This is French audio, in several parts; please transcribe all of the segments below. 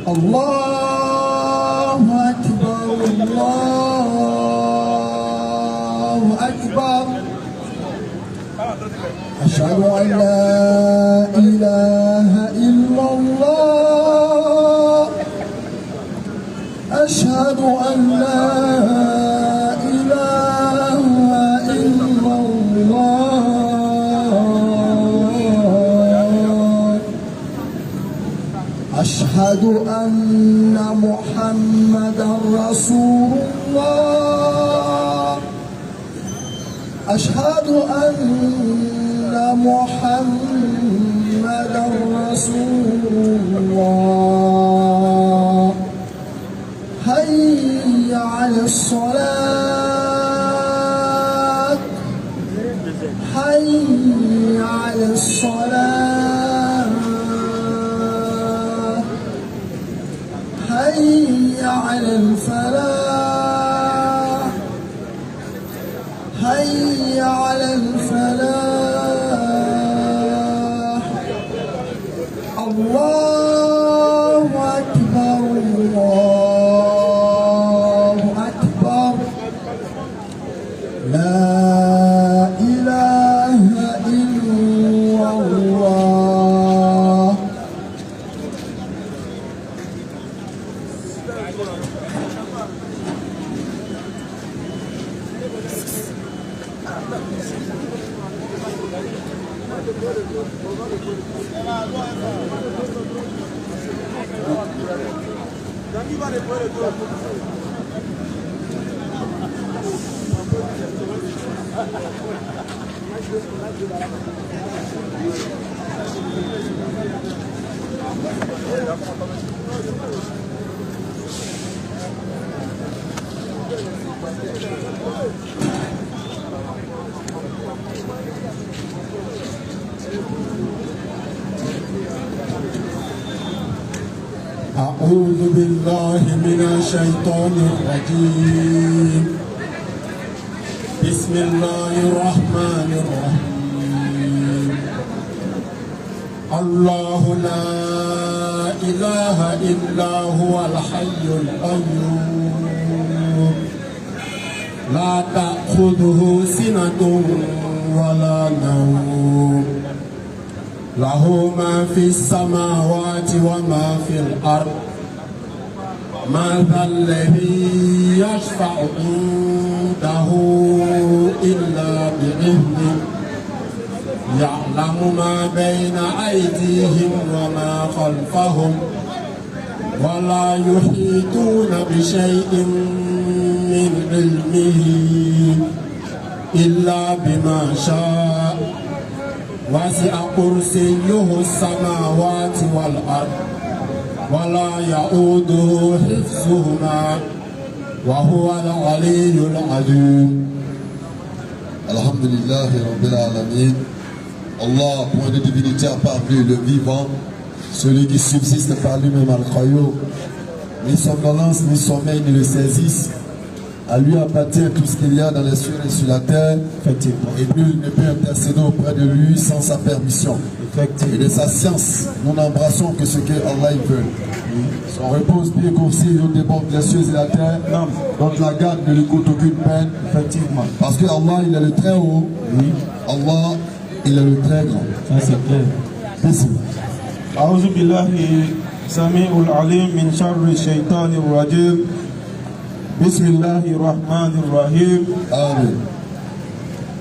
الله أكبر الله أكبر أشهد أن لا إله إلا الله أشهد أن لا إله إلا الله أشهد أن محمدا رسول الله أشهد أن محمدا رسول الله حي على الصلاة حي على الصلاة حي على الفلاح حي على الفلاح الله أكبر الله أكبر لا إله إلا الله أعوذ بالله من الشيطان الرجيم بسم الله الرحمن الرحيم الله لا إله إلا هو الحي القيوم لا تأخذه سنة ولا نوم له ما في السماوات وما في الأرض ما ذا الذي يشفع عنده إلا بإذنه يعلم ما بين أيديهم وما خلفهم ولا يحيطون بشيء من علمه إلا بما شاء وسع كرسيه السماوات والأرض ولا يؤوده حفظهما وهو العلي العظيم. Alhamdulillah Rabbil Alamin. Allah, point de divinité à part lui, le vivant, celui qui subsiste par lui-même al-Qayyum. Ni somnolence, ni sommeil, ni le saisissent. À lui appartient tout ce qu'il y a dans les cieux et sur la terre. Effectivement. Et nul ne peut intercéder auprès de lui sans sa permission. Effectivement. Et de sa science, nous n'embrassons que ce que Allah veut. Son repose pied coursier au débord des cieux et la terre. Non. Donc la garde ne lui coûte aucune peine. Effectivement. Parce que Allah, il est le très haut. Oui. Allah, il est le très grand. Ça c'est clair. Bismillah. أعوذ بالله سميع العليم من شر الشيطان الرجيم بسم الله الرحمن الرحيم آمين.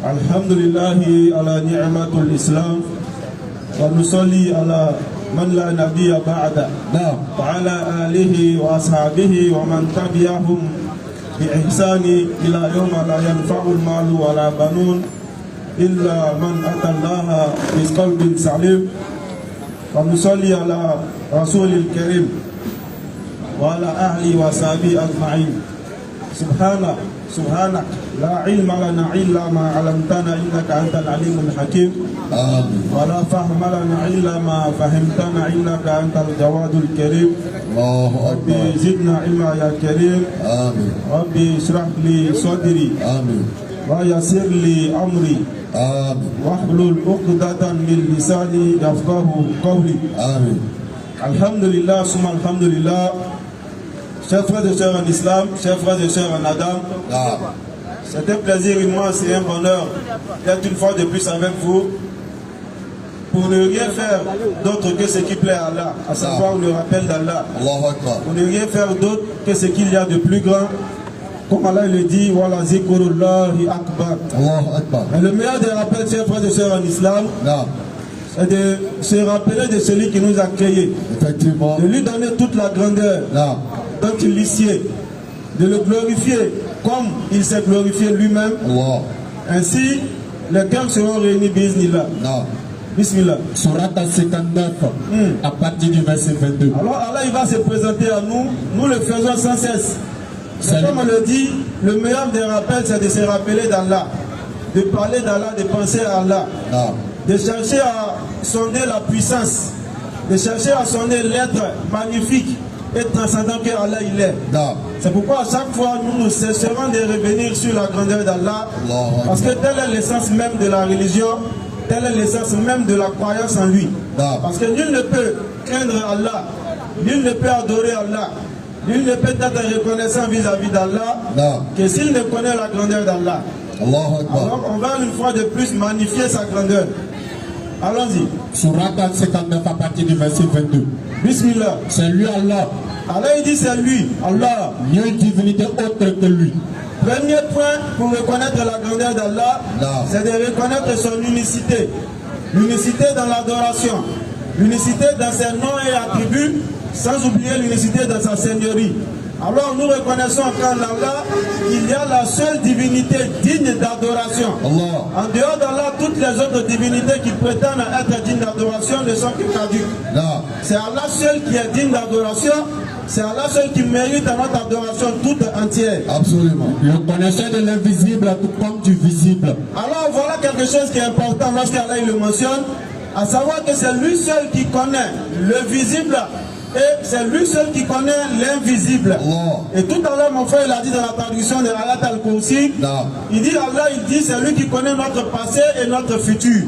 الحمد لله على نعمة الإسلام ونصلي على من لا نبي بعد نعم. وعلى آله وأصحابه ومن تبعهم بإحسان إلى يوم لا ينفع المال ولا بنون إلا من أتى الله بقلب سليم ونصلي على رسول الكريم وعلى أهله وصحبه أجمعين. سبحانك لا علم لنا إلا ما علمتنا إنك أنت العليم الحكيم. آمين. ولا فهم لنا إلا ما فهمتنا إنك أنت الجواد الكريم. الله أكبر. ربي زدنا علما يا كريم. آمين. ربي اشرح لي صدري. آمين. ويسر لي أمري آمين واحلل عقدة من لساني يفقه قولي. آمين. Alhamdulillah, summa alhamdulillah. Chers frères et sœurs en islam, chers frères et sœurs en Adam, c'est un plaisir immense et un bonheur d'être une fois de plus avec vous pour ne rien faire d'autre que ce qui plaît à Allah, à savoir le rappel d'Allah. Pour ne rien faire d'autre que ce qu'il y a de plus grand. Comme Allah le dit, Wala zikrullahi akbar. Et le meilleur des rappels, chers frères et sœurs en islam, c'est de se rappeler de celui qui nous a créés. Effectivement. De lui donner toute la grandeur dont il est sied, de le glorifier comme il s'est glorifié lui-même. Ainsi, les cœurs seront réunis, bismillah. Bismillah. Surat 59, à partir du verset 22. Alors Allah il va se présenter à nous, nous le faisons sans cesse. Comme on le dit, le meilleur des rappels, c'est de se rappeler d'Allah, de parler d'Allah, de penser à Allah, de chercher à sonder la puissance, de chercher à sonder l'être magnifique et transcendant que Allah il est. C'est pourquoi à chaque fois nous nous cesserons de revenir sur la grandeur d'Allah, parce que telle est l'essence même de la religion, telle est l'essence même de la croyance en lui. Parce que nul ne peut craindre Allah, nul ne peut adorer Allah, nul ne peut être reconnaissant vis-à-vis d'Allah que s'il ne connaît la grandeur d'Allah. Alors on va une fois de plus magnifier sa grandeur. Allons-y. Surat 59 à partir du verset 22. Bismillah. C'est lui Allah. Allah il dit c'est lui, Allah. Nulle divinité autre que lui. Premier point pour reconnaître la grandeur d'Allah, c'est de reconnaître son unicité. L'unicité dans l'adoration, l'unicité dans ses noms et attributs, sans oublier l'unicité dans sa seigneurie. Alors nous reconnaissons qu'en Allah, il y a la seule divinité digne d'adoration. En dehors d'Allah, toutes les autres divinités qui prétendent être dignes d'adoration ne sont que caduques. C'est Allah seul qui est digne d'adoration. C'est Allah seul qui mérite notre adoration toute entière. Absolument. Le connaisseur de l'invisible tout comme du visible. Alors voilà quelque chose qui est important lorsqu'Allah il le mentionne, à savoir que c'est lui seul qui connaît le visible et c'est lui seul qui connaît l'invisible. Et tout à l'heure mon frère il a dit dans la traduction de Ayat al-Kursi, il dit Allah il dit c'est lui qui connaît notre passé et notre futur.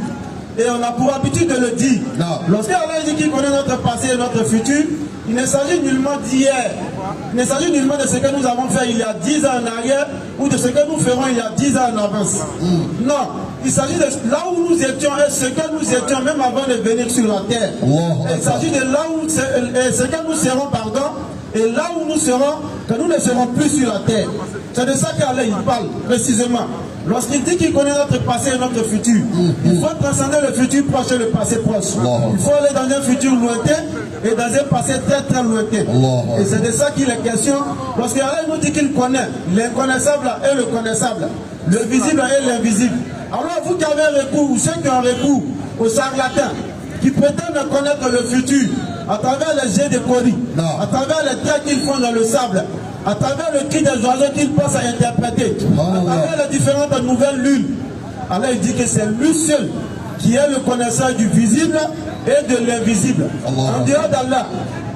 Et on a pour habitude de le dire. Lorsqu'Allah dit qu'il connaît notre passé et notre futur, il ne s'agit nullement d'hier. Il ne s'agit nullement de ce que nous avons fait il y a 10 ans en arrière ou de ce que nous ferons il y a 10 ans en avance. Non, il s'agit de là où nous étions et ce que nous étions même avant de venir sur la terre. Il s'agit de là où ce que nous serons, pardon, et là où nous serons, que nous ne serons plus sur la terre. C'est de ça qu'Allah il parle précisément. Lorsqu'il dit qu'il connaît notre passé et notre futur, il faut transcender le futur proche et le passé proche. Il faut aller dans un futur lointain et dans un passé très très lointain. Et c'est de ça qu'il est question. Lorsqu'Allah nous dit qu'il connaît l'inconnaissable et le connaissable, le visible et l'invisible. Alors vous qui avez recours, ou ceux qui ont recours aux charlatans, qui prétendent connaître le futur, à travers les jets de coris, à travers les traits qu'ils font dans le sable, à travers le cri des oiseaux qu'ils pensent à interpréter, à travers les différentes nouvelles lunes. Allah il dit que c'est lui seul qui est le connaisseur du visible et de l'invisible. En dehors d'Allah,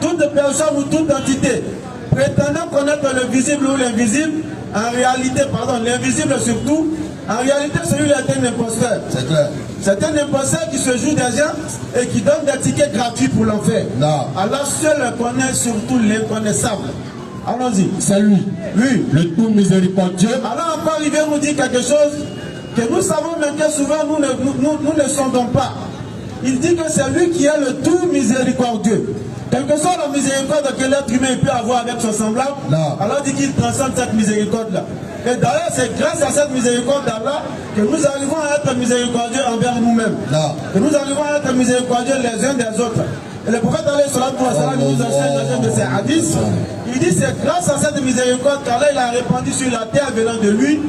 toute personne ou toute entité prétendant connaître le visible ou l'invisible, en réalité, pardon, l'invisible surtout, en réalité celui-là est un imposteur. C'est clair. C'est un imposteur qui se joue des gens et qui donne des tickets gratuits pour l'enfer. Allah seul connaît surtout l'inconnaissable. Allons-y. C'est lui. Oui. Le tout miséricordieux. Alors encore il vient nous dire quelque chose que nous savons même que souvent nous ne sondons pas. Il dit que c'est lui qui est le tout miséricordieux. Quelle que soit la miséricorde que l'être humain peut avoir avec son semblable, Allah dit qu'il transcende cette miséricorde-là. Et d'ailleurs, c'est grâce à cette miséricorde d'Allah que nous arrivons à être miséricordieux envers nous-mêmes. Que nous arrivons à être miséricordieux les uns des autres. Et le prophète nous enseigne dans un de ses hadiths. Il dit c'est grâce à cette miséricorde qu'Allah il a répandu sur la terre venant de lui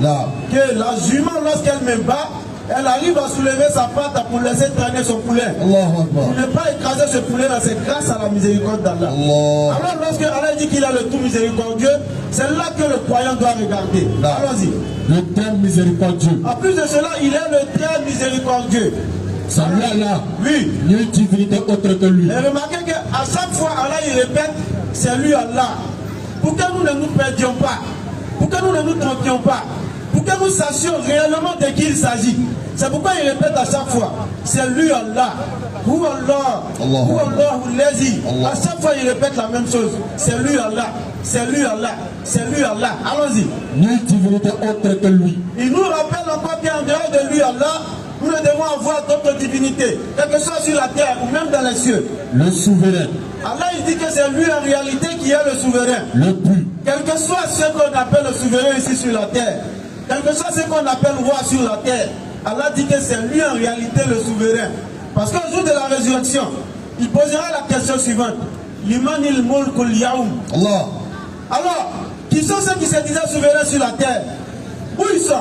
que la jument, lorsqu'elle me bat, elle arrive à soulever sa patte pour laisser traîner son poulet. Pour ne pas écraser ce poulet-là, c'est grâce à la miséricorde d'Allah. Alors lorsque Allah dit qu'il a le tout miséricordieux, c'est là que le croyant doit regarder. Allons-y. Le très miséricordieux. En plus de cela, il est le très miséricordieux. C'est lui Allah. Oui. Nulle divinité autre que lui. Et remarquez qu'à chaque fois, Allah il répète, c'est lui Allah. Pour que nous ne nous perdions pas, pour que nous ne nous trompions pas, pour pour que nous sachions réellement de qui il s'agit. C'est pourquoi il répète à chaque fois, c'est lui Allah. Ou Allah, ou Allah, ou Lazi. À chaque fois il répète la même chose. C'est lui Allah, c'est lui Allah, c'est lui Allah. Allons-y. Nulle divinité autre que lui. Il nous rappelle encore qu'en dehors de lui Allah, nous ne devons avoir d'autres divinités, quel que soit sur la terre ou même dans les cieux. Le souverain. Allah il dit que c'est lui en réalité qui est le souverain. Le plus. Quel que soit ce qu'on appelle le souverain ici sur la terre, quel que soit ce qu'on appelle roi sur la terre, Allah dit que c'est lui en réalité le souverain. Parce qu'au jour de la résurrection, il posera la question suivante. Limanil mulkul yaoum. Allah. Alors, qui sont ceux qui se disaient souverains sur la terre? Où ils sont?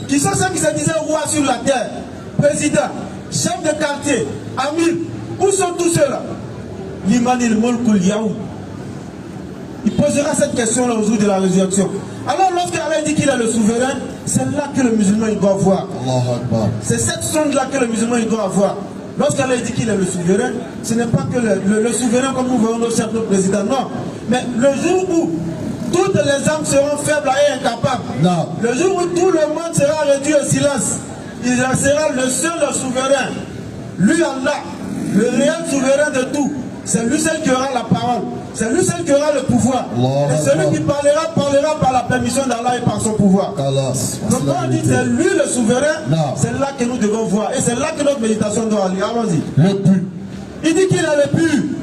Qui sont ceux qui se disaient rois sur la terre? Président, chef de quartier, amir. Où sont tous ceux-là? Limanil mulkul yaoum. Il posera cette question-là au jour de la résurrection. Alors lorsqu'Allah dit qu'il est le souverain, c'est là que le musulman il doit voir. C'est cette sonde-là que le musulman il doit avoir. Lorsqu'Allah dit qu'il est le souverain, ce n'est pas que le souverain comme nous voyons nos chefs, nos présidents, non. Mais le jour où toutes les âmes seront faibles et incapables, non. Le jour où tout le monde sera réduit au silence, il sera le seul souverain. Lui Allah, le réel souverain de tout. C'est lui seul qui aura la parole. C'est lui seul qui aura le pouvoir. Et celui qui parlera par la permission d'Allah et par son pouvoir. Donc quand on dit c'est lui le souverain, c'est là que nous devons voir. Et c'est là que notre méditation doit aller. Allons-y. Le plus. Il dit qu'il est le plus.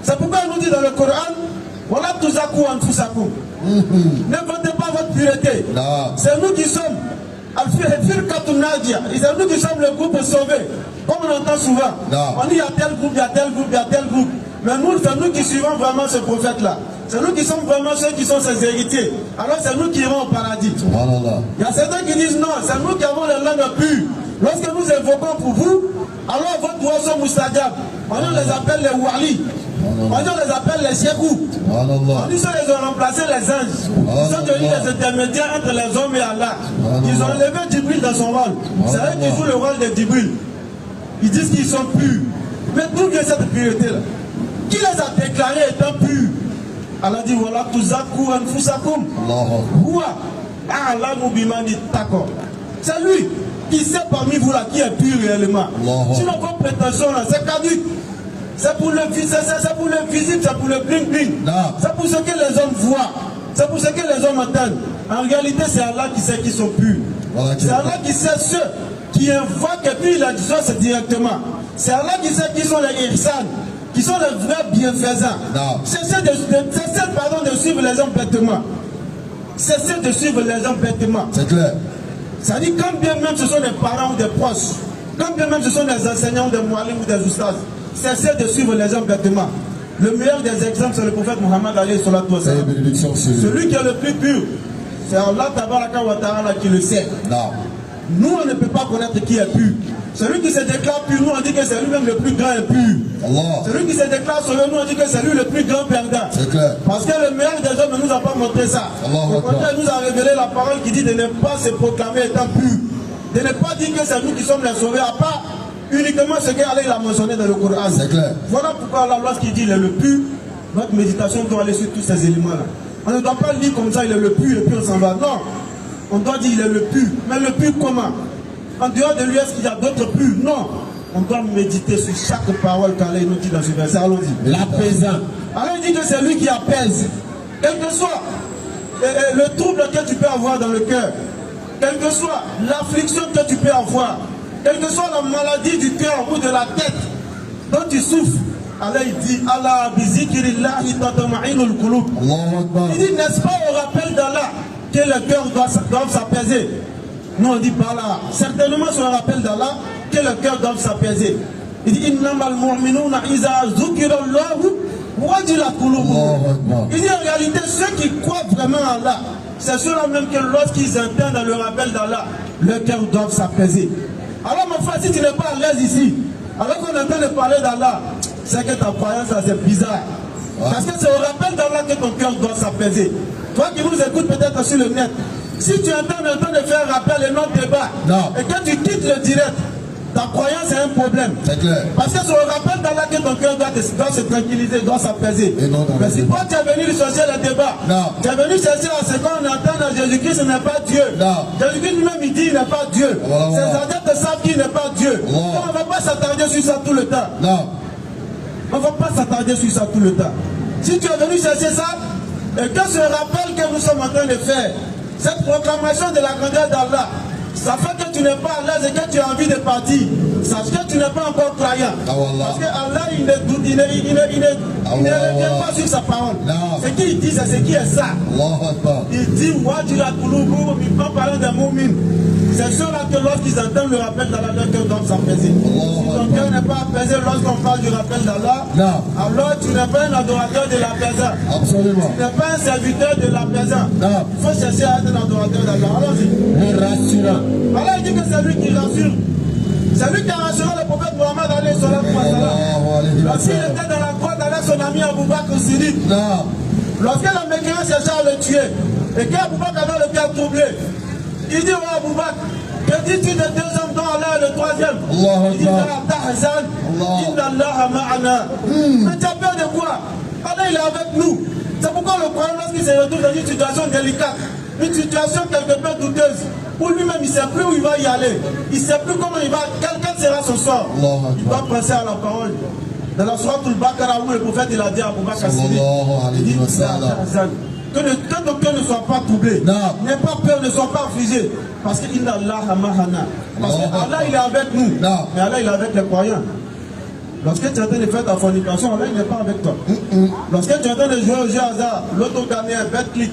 C'est pourquoi il nous dit dans le Coran, voilà tout à coup en tout ça coup. Ne votez pas votre pureté. C'est nous qui sommes. C'est nous qui sommes le groupe sauvé. Comme on entend souvent. On dit il y a tel groupe, il y a tel groupe, il y a tel groupe. Mais nous, c'est nous qui suivons vraiment ce prophète-là. C'est nous qui sommes vraiment ceux qui sont ses héritiers. Alors c'est nous qui irons au paradis. Il y a certains qui disent non, c'est nous qui avons les langues pures. Lorsque nous évoquons pour vous, alors votre oiseau moustadiab, on les appelle les wali. On les appelle les shekou. On dit qu'ils ont remplacé les anges. Ils ont devenu les intermédiaires entre les hommes et Allah. Ils ont élevé Djibril dans son rôle. C'est eux qui jouent le rôle de Djibril. Ils disent qu'ils sont purs. Mais d'où vient cette pureté-là? Qui les a déclarés étant purs? Allah dit voilà tout zakou anfusakum. C'est lui qui sait parmi vous là qui est pur réellement. Sinon vos prétentions là, c'est caduque. C'est pour le visible, c'est pour le bling bling. C'est pour ce que les hommes voient. C'est pour ce que les hommes entendent. En réalité, c'est Allah qui sait qui sont purs. C'est Allah qui sait ceux qui invoquent et puis il a dit ça c'est directement. C'est Allah qui sait qui sont les ihsan, qui sont les vrais bienfaisants. Cessez de suivre les hommes bêtement. Cessez de suivre les hommes bêtement. C'est clair. Ça dit quand bien même ce sont des parents ou des proches, quand bien même ce sont des enseignants ou des mualim ou des oustas, cessez de suivre les hommes bêtement. Le meilleur des exemples c'est le prophète Muhammad alayhi salatu wa sallam. Celui qui est le plus pur, c'est Allah tabaraka wa ta'ala qui le sait. Nous on ne peut pas connaître qui est pur. Celui qui se déclare pur, nous on dit que c'est lui-même le plus grand et pur. Celui qui se déclare sur nous on dit que c'est lui le plus grand perdant. Parce que le meilleur des hommes ne nous a pas montré ça. Au contraire, il nous a révélé la parole qui dit de ne pas se proclamer étant pur. De ne pas dire que c'est nous qui sommes les sauvés, à part uniquement ce qu'Allah a mentionné dans le Coran. Voilà pourquoi Allah, lorsqu'il dit il est le pur, notre méditation doit aller sur tous ces éléments-là. On ne doit pas lire comme ça, il est le pur, et puis on s'en va. Non. On doit dire il est le pur. Mais le pur comment? En dehors de lui, est-ce qu'il y a d'autres purs? Non. On doit méditer sur chaque parole qu'Allah nous dit dans ce verset. Allons-y. L'apaisant. Allah dit que c'est lui qui apaise. Quel que soit le trouble que tu peux avoir dans le cœur, quelle que soit l'affliction que tu peux avoir, quelle que soit la maladie du cœur ou de la tête dont tu souffres, Allah il dit Allah bizikrillahi tatma'innul qulub. Il dit n'est-ce pas au rappel d'Allah que le cœur doit s'apaiser? Nous on dit par là, certainement sur le rappel d'Allah que le cœur doit s'apaiser. Il dit innamal mu'minuna iza zukirallahu wajilat qulubuhum. Il dit en réalité ceux qui croient vraiment en Allah, c'est ceux-là même que lorsqu'ils entendent le rappel d'Allah, le cœur doit s'apaiser. Alors mon frère, si tu n'es pas à l'aise ici, alors qu'on est en train de parler d'Allah, c'est que ta croyance c'est bizarre. Parce que c'est au rappel d'Allah que ton cœur doit s'apaiser. Toi qui nous écoutes peut-être sur le net, si tu entends en train de faire un rappel et non débat, et que tu quittes le direct, Ta croyance est un problème. C'est clair. Parce que c'est au rappel d'Allah que ton cœur doit se tranquilliser, doit s'apaiser. Mais si toi tu es venu chercher le débat, tu es venu chercher à ce qu'on entend dans Jésus-Christ, ce n'est pas Dieu. Jésus-Christ lui-même il dit il n'est pas Dieu. Ses adeptes savent qu'il n'est pas Dieu. Donc on ne va pas s'attarder sur ça tout le temps. On ne va pas s'attarder sur ça tout le temps. Si tu es venu chercher ça, et que ce rappel que nous sommes en train de faire, cette proclamation de la grandeur d'Allah, ça fait que tu n'es pas à l'aise et que tu as envie de partir. Sache que tu n'es pas encore croyant. Parce que Allah, il ne revient pas sur sa parole. Ce qu'il dit, c'est ce qui est ça. Il dit, en parlant des moumines. C'est ceux-là que lorsqu'ils entendent le rappel d'Allah, leur cœur doit s'apaiser. Si ton cœur n'est pas apaisé lorsqu'on parle du rappel d'Allah, alors tu n'es pas un adorateur de l'apaisant. Absolument. Tu n'es pas un serviteur de l'apaisant. Il faut chercher à être un adorateur d'Allah. Allons-y. Le rassurant. Allah dit que c'est lui qui rassure. C'est lui qui a rassuré le prophète Mohammed alayhi salam. Lorsqu'il était dans la grotte avec son ami Abu Bakr Siddiq, lorsque les mécréants cherchaient à le tuer, et qu'Abu Bakr avait le cœur troublé, il dit à Abu Bakr, que dis-tu de deux hommes dont Allah est le troisième? Il dit Inna Allah ma'ana. Mais tu as peur de quoi? Allah il est avec nous. C'est pourquoi le croyant lorsqu'il se retrouve dans une situation délicate, une situation quelque peu douteuse, pour lui-même il ne sait plus où il va y aller, il ne sait plus comment il va, quel sera son sort. Il doit penser à la parole. Dans la sourate Al-Baqarah où le prophète il a dit à Abu Bakr il dit que ton cœur ne soit pas troublé, n'aie pas peur, ne sois pas affligé, parce que Inna Allah ma'ana. Parce que Allah il est avec nous, mais Allah il est avec les croyants. Lorsque tu es en train de faire ta fornication, Allah il n'est pas avec toi. Lorsque tu es en train de jouer au jeu hasard, l'auto-gagnant, bet-click,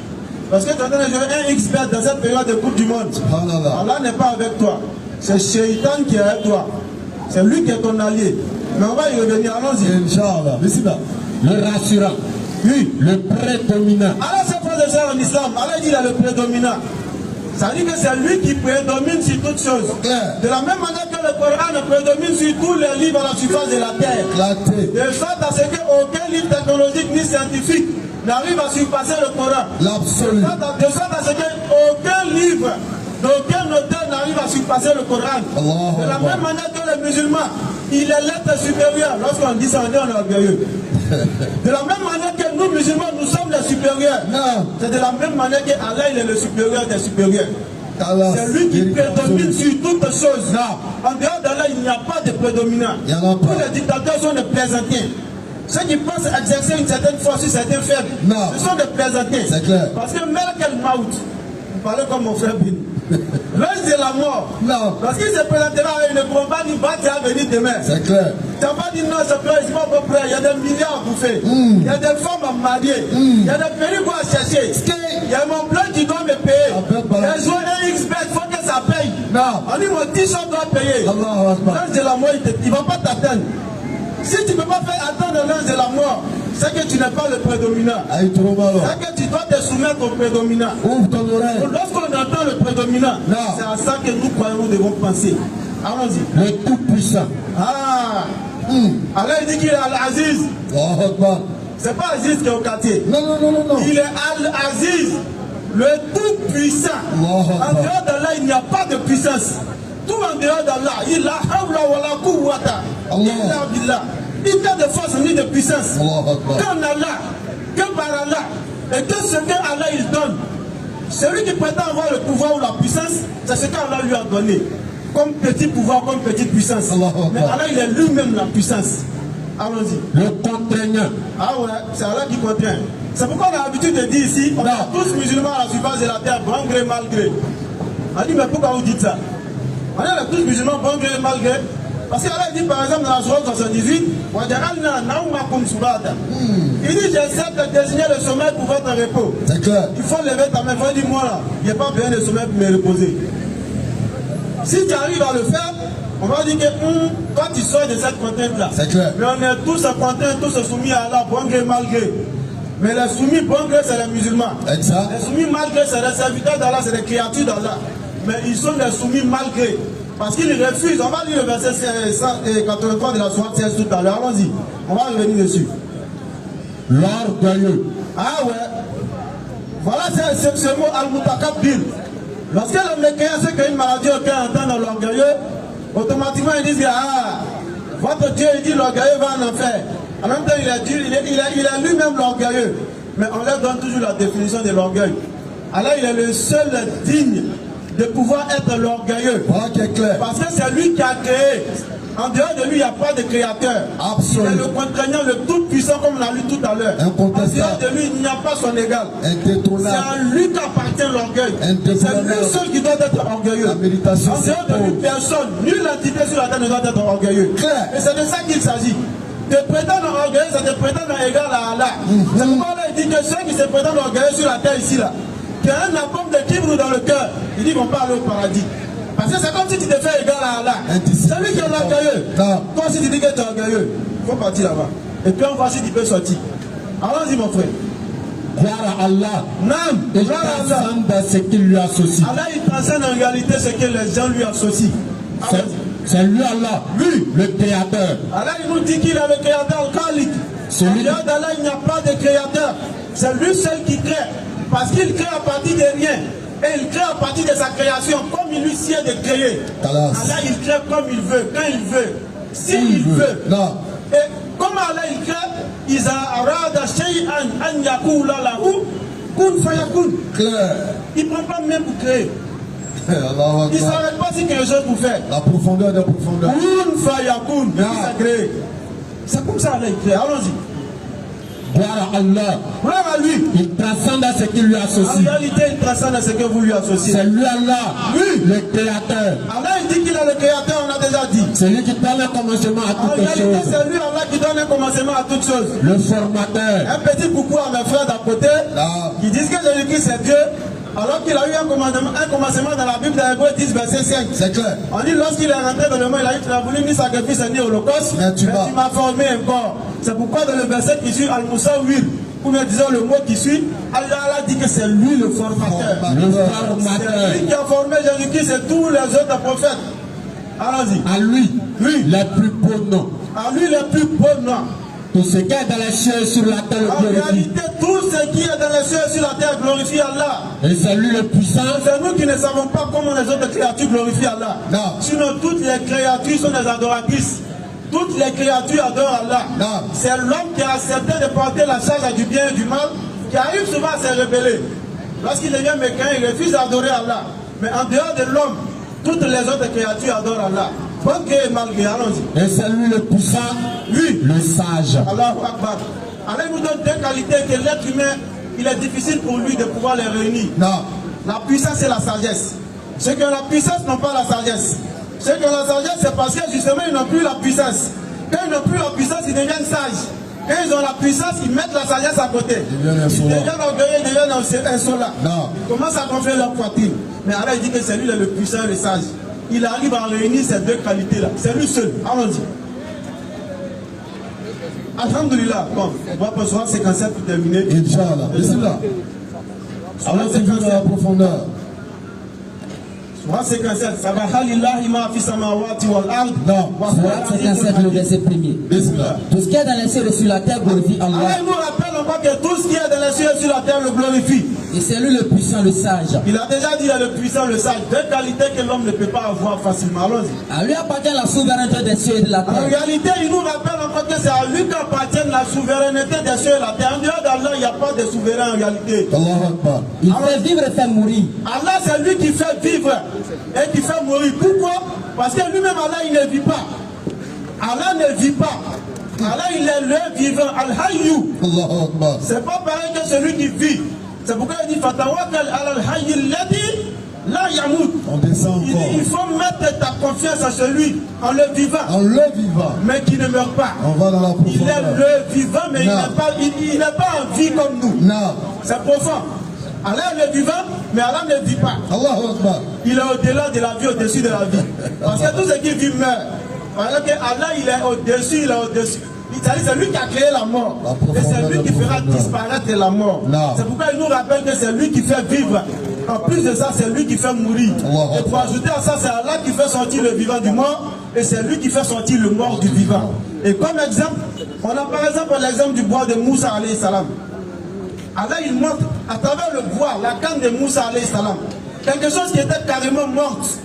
lorsque tu es en train de jouer un XBet dans cette période de Coupe du Monde, Allah n'est pas avec toi. C'est Shaitan qui est avec toi. C'est lui qui est ton allié. Mais on va y revenir, allons-y. Inch'Allah. Le rassurant. Oui. Le prédominant. Allah, c'est frère de ça en islam. Allah dit qu'il est le prédominant. Ça dit que c'est lui qui prédomine sur toutes choses. De la même manière que le Coran prédomine sur tous les livres à la surface de la terre. De sorte à ce qu'aucun livre technologique ni scientifique n'arrive à surpasser le Coran. L'absolu. De sorte à ce qu'aucun livre d'aucun auteur n'arrive à surpasser le Coran. De la même manière que le musulman, il est l'être supérieur. Lorsqu'on dit ça, on est orgueilleux. De la même manière que nous musulmans, nous sommes les supérieurs. C'est de la même manière que Allah il est le supérieur des supérieurs. C'est lui qui prédomine sur toutes choses. En dehors d'Allah, il n'y a pas de prédominant. Tous les dictateurs sont des plaisantins. Ceux qui pensent exercer une certaine force sur certains faibles, ce sont des plaisantins. Parce que Merkel Maout, vous parlez comme mon frère Bini. L'âge de la mort, lorsqu'il se présentera, il ne pourra pas dire tu vas venir demain. C'est clair. Tu n'as pas dit non, c'est clair, il pas prêt. Il y a des milliards à bouffer. Il y a des femmes à marier. Il y a des périls à chercher. Il y a mon plan qui doit me payer. Les joueurs un XBet, il faut que ça paye. On dit mon t-shirt doit payer. L'âge de la mort, il ne va pas t'atteindre. Si tu ne peux pas faire attendre l'âge de la mort, c'est que tu n'es pas le prédominant. C'est que tu dois te soumettre au prédominant. Lorsqu'on entend le prédominant, c'est à ça que nous croyons, nous devons penser. Allons-y. Le tout-puissant. Allah dit qu'il est Al-Aziz. C'est pas Aziz qui est au quartier. Non. Il est Al-Aziz, le tout-puissant. En dehors d'Allah, il n'y a pas de puissance. Tout en dehors d'Allah, il a hawla wa la quwwata illa billah. Il n'y a de force ni de puissance. Qu'en Allah, que par Allah, et que ce que Allah il donne, celui qui prétend avoir le pouvoir ou la puissance, c'est ce qu'Allah lui a donné. Comme petit pouvoir, comme petite puissance. Mais Allah il est lui-même la puissance. Allons-y. Le contraignant. Ah ouais, c'est Allah qui contraint. C'est pourquoi on a l'habitude de dire ici, on est tous musulmans à la surface de la terre, bon gré, mal gré. On dit, mais pourquoi vous dites ça? On est tous musulmans, bon gré, mal gré. Parce qu'Allah dit par exemple dans la sourate 78, il dit j'essaie de désigner le sommeil pour votre repos. C'est clair. Il faut lever ta main, il faut dire moi là, il n'y a pas besoin de sommeil pour me reposer. Si tu arrives à le faire, on va dire que quand tu sors de cette contrainte-là, c'est clair. Mais on est tous contraints, tous soumis à Allah, bon gré, mal gré. Mais les soumis bon gré, c'est les musulmans. Exact. Les soumis mal gré, c'est les serviteurs d'Allah, c'est les créatures d'Allah. Mais ils sont les soumis mal gré. Parce qu'ils refusent. On va lire le verset 183 de la sourate 16 tout à l'heure. Allons-y. On va revenir dessus. L'orgueilleux. Ah ouais. Voilà ce mot al-mutakabbir. Lorsque le mécréant sait qu'il y a une maladie au cœur entend dans l'orgueilleux, automatiquement ils disent ah, votre Dieu il dit l'orgueilleux va en enfer. En même temps il a lui-même l'orgueilleux. Mais on leur donne toujours la définition de l'orgueil. Allah il est le seul digne de pouvoir être l'orgueilleux. Parce que c'est lui qui a créé. En dehors de lui, il n'y a pas de créateur. Absolument. Il est le contraignant, le tout puissant, comme on l'a lu tout à l'heure. En dehors de lui, il n'y a pas son égal. C'est à lui qu'appartient l'orgueil. C'est lui seul qui doit être orgueilleux. En dehors de lui, personne, nulle entité sur la terre ne doit être orgueilleux. Et c'est de ça qu'il s'agit. De prétendre orgueilleux, c'est de prétendre égal à Allah. C'est pourquoi là, il dit que ceux qui se prétendent orgueilleux sur la terre ici, là, qui a un atome de kibru dans le cœur, il dit qu'on va aller au paradis. Parce que c'est comme si tu te fais égal à Allah. C'est lui qui est orgueilleux. Toi si tu dis que tu es orgueilleux, il faut partir là-bas. Et puis on voit si tu peux sortir. Allons-y mon frère. Gloire à Allah. Non, il transcende ce qu'il lui associe. Allah il transcende en réalité ce que les gens lui associent. C'est lui Allah, lui, le créateur. Allah il nous dit qu'il est le créateur Khalik. En dehors d'Allah il n'y a pas de créateur. C'est lui seul qui crée. Parce qu'il crée à partir de rien. Et il crée à partir de sa création comme il lui sied de créer. Allah il crée comme il veut, quand il veut, s'il veut. Et comme Allah il crée, il ne prend pas même pour créer. Il ne s'arrête pas si quelque chose pour faire. La profondeur de profondeur. C'est comme ça Allah il crée. Allons-y. Gloire à Allah. Gloire à lui. Il transcende à ce qu'il lui associe. En réalité, il transcende à ce que vous lui associez. C'est lui Allah, lui, le créateur. Allah il dit qu'il est le créateur, on a déjà dit. C'est lui qui donne un commencement à toutes choses. En réalité, c'est lui Allah qui donne un commencement à toutes choses. Le formateur. Un petit coucou à mes frères d'à côté qui disent que Jésus-Christ c'est Dieu. Alors qu'il a eu un commencement dans la Bible d'Hébreux 10, verset 5. C'est clair. On dit lorsqu'il est rentré dans le monde, il a voulu ni sacrifice ni holocauste. Mais tu m'as formé encore. C'est pourquoi dans le verset qui suit, Al-Moussa-Wil, ou bien disons le mot qui suit, Allah dit que c'est lui le formateur. C'est lui qui a formé Jésus-Christ et tous les autres prophètes. Allons-y. À lui, les plus beaux noms. À lui les plus beaux noms. Tout ce qui est dans les cieux et sur la terre le glorifie. En réalité, tout ce qui est dans les cieux et sur la terre glorifie Allah. Et c'est lui le puissant. C'est nous qui ne savons pas comment les autres créatures glorifient Allah. Sinon, toutes les créatures sont des adoratrices. Toutes les créatures adorent Allah. C'est l'homme qui a accepté de porter la charge du bien et du mal, qui arrive souvent à se rebeller. Lorsqu'il devient mécréant, il refuse d'adorer Allah. Mais en dehors de l'homme, toutes les autres créatures adorent Allah. Bon gré et mal gré, allons-y. Et c'est lui le puissant, lui, le sage. Allahu Akbar. Allah nous donne deux qualités que l'être humain, il est difficile pour lui de pouvoir les réunir. La puissance et la sagesse. Ceux qui ont la puissance n'ont pas la sagesse. Ceux qui ont la sagesse, c'est parce que justement ils n'ont plus la puissance. Quand ils n'ont plus la puissance, ils deviennent sages. Quand ils ont la puissance, ils mettent la sagesse à côté. Ils deviennent orgueilleux, ils deviennent insolents. Ils commencent à gonfler leur poitrine. Mais Allah dit que c'est lui le puissant et le sage. Il arrive à réunir ces deux qualités-là. C'est lui seul. Allons-y. Alhamdulillah. Bon, on va passer à 57 pour terminer. Inch'Allah. Bismillah. Allons toujours dans la profondeur. Surah 57, Sabahalillahi ma fi samawati wal ard. Non, Surah 57, le verset premier. Tout ce qui est dans les cieux et sur la terre glorifie Allah. Allah nous rappelle encore que tout ce qui est dans les cieux et sur la terre le glorifie. Et c'est lui le puissant, le sage. Il a déjà dit, il est le puissant, le sage. Deux qualités que l'homme ne peut pas avoir facilement. Allons-y. À lui appartient la souveraineté des cieux et de la terre. En réalité, il nous rappelle encore que c'est à lui qu'appartient la souveraineté des cieux et de la terre. En dehors d'Allah, il n'y a pas de souverain en réalité. Il fait vivre et fait mourir. Allah, c'est lui qui fait vivre et qui fait mourir. Pourquoi? Parce que lui-même, Allah, il ne vit pas. Allah ne vit pas. Allah, il est le vivant. Al-Hayyu. C'est pas pareil que celui qui vit. C'est pourquoi il dit Fatawakkal al-Hayy alladhi la yamut. On descend encore. Il faut mettre ta confiance à celui, en le vivant. En le vivant. Mais qui ne meurt pas. On va dans la profondeur. Il est le vivant, mais il n'est pas en vie comme nous. Non. C'est profond. Allah est le vivant, mais Allah ne vit pas. Il est au-delà de la vie, au-dessus de la vie. Parce que tout ce qui vit meurt. Alors que Allah, il est au-dessus, il est au-dessus. C'est lui qui a créé la mort. Et c'est lui qui fera disparaître la mort. C'est pourquoi il nous rappelle que c'est lui qui fait vivre. En plus de ça, c'est lui qui fait mourir. Et pour ajouter à ça, c'est Allah qui fait sortir le vivant du mort. Et c'est lui qui fait sortir le mort du vivant. Et comme exemple, on a par exemple l'exemple du bois de Moussa alayhi salam. Allah il montre à travers le bois, la canne de Moussa alayhi salam, quelque chose qui était carrément morte.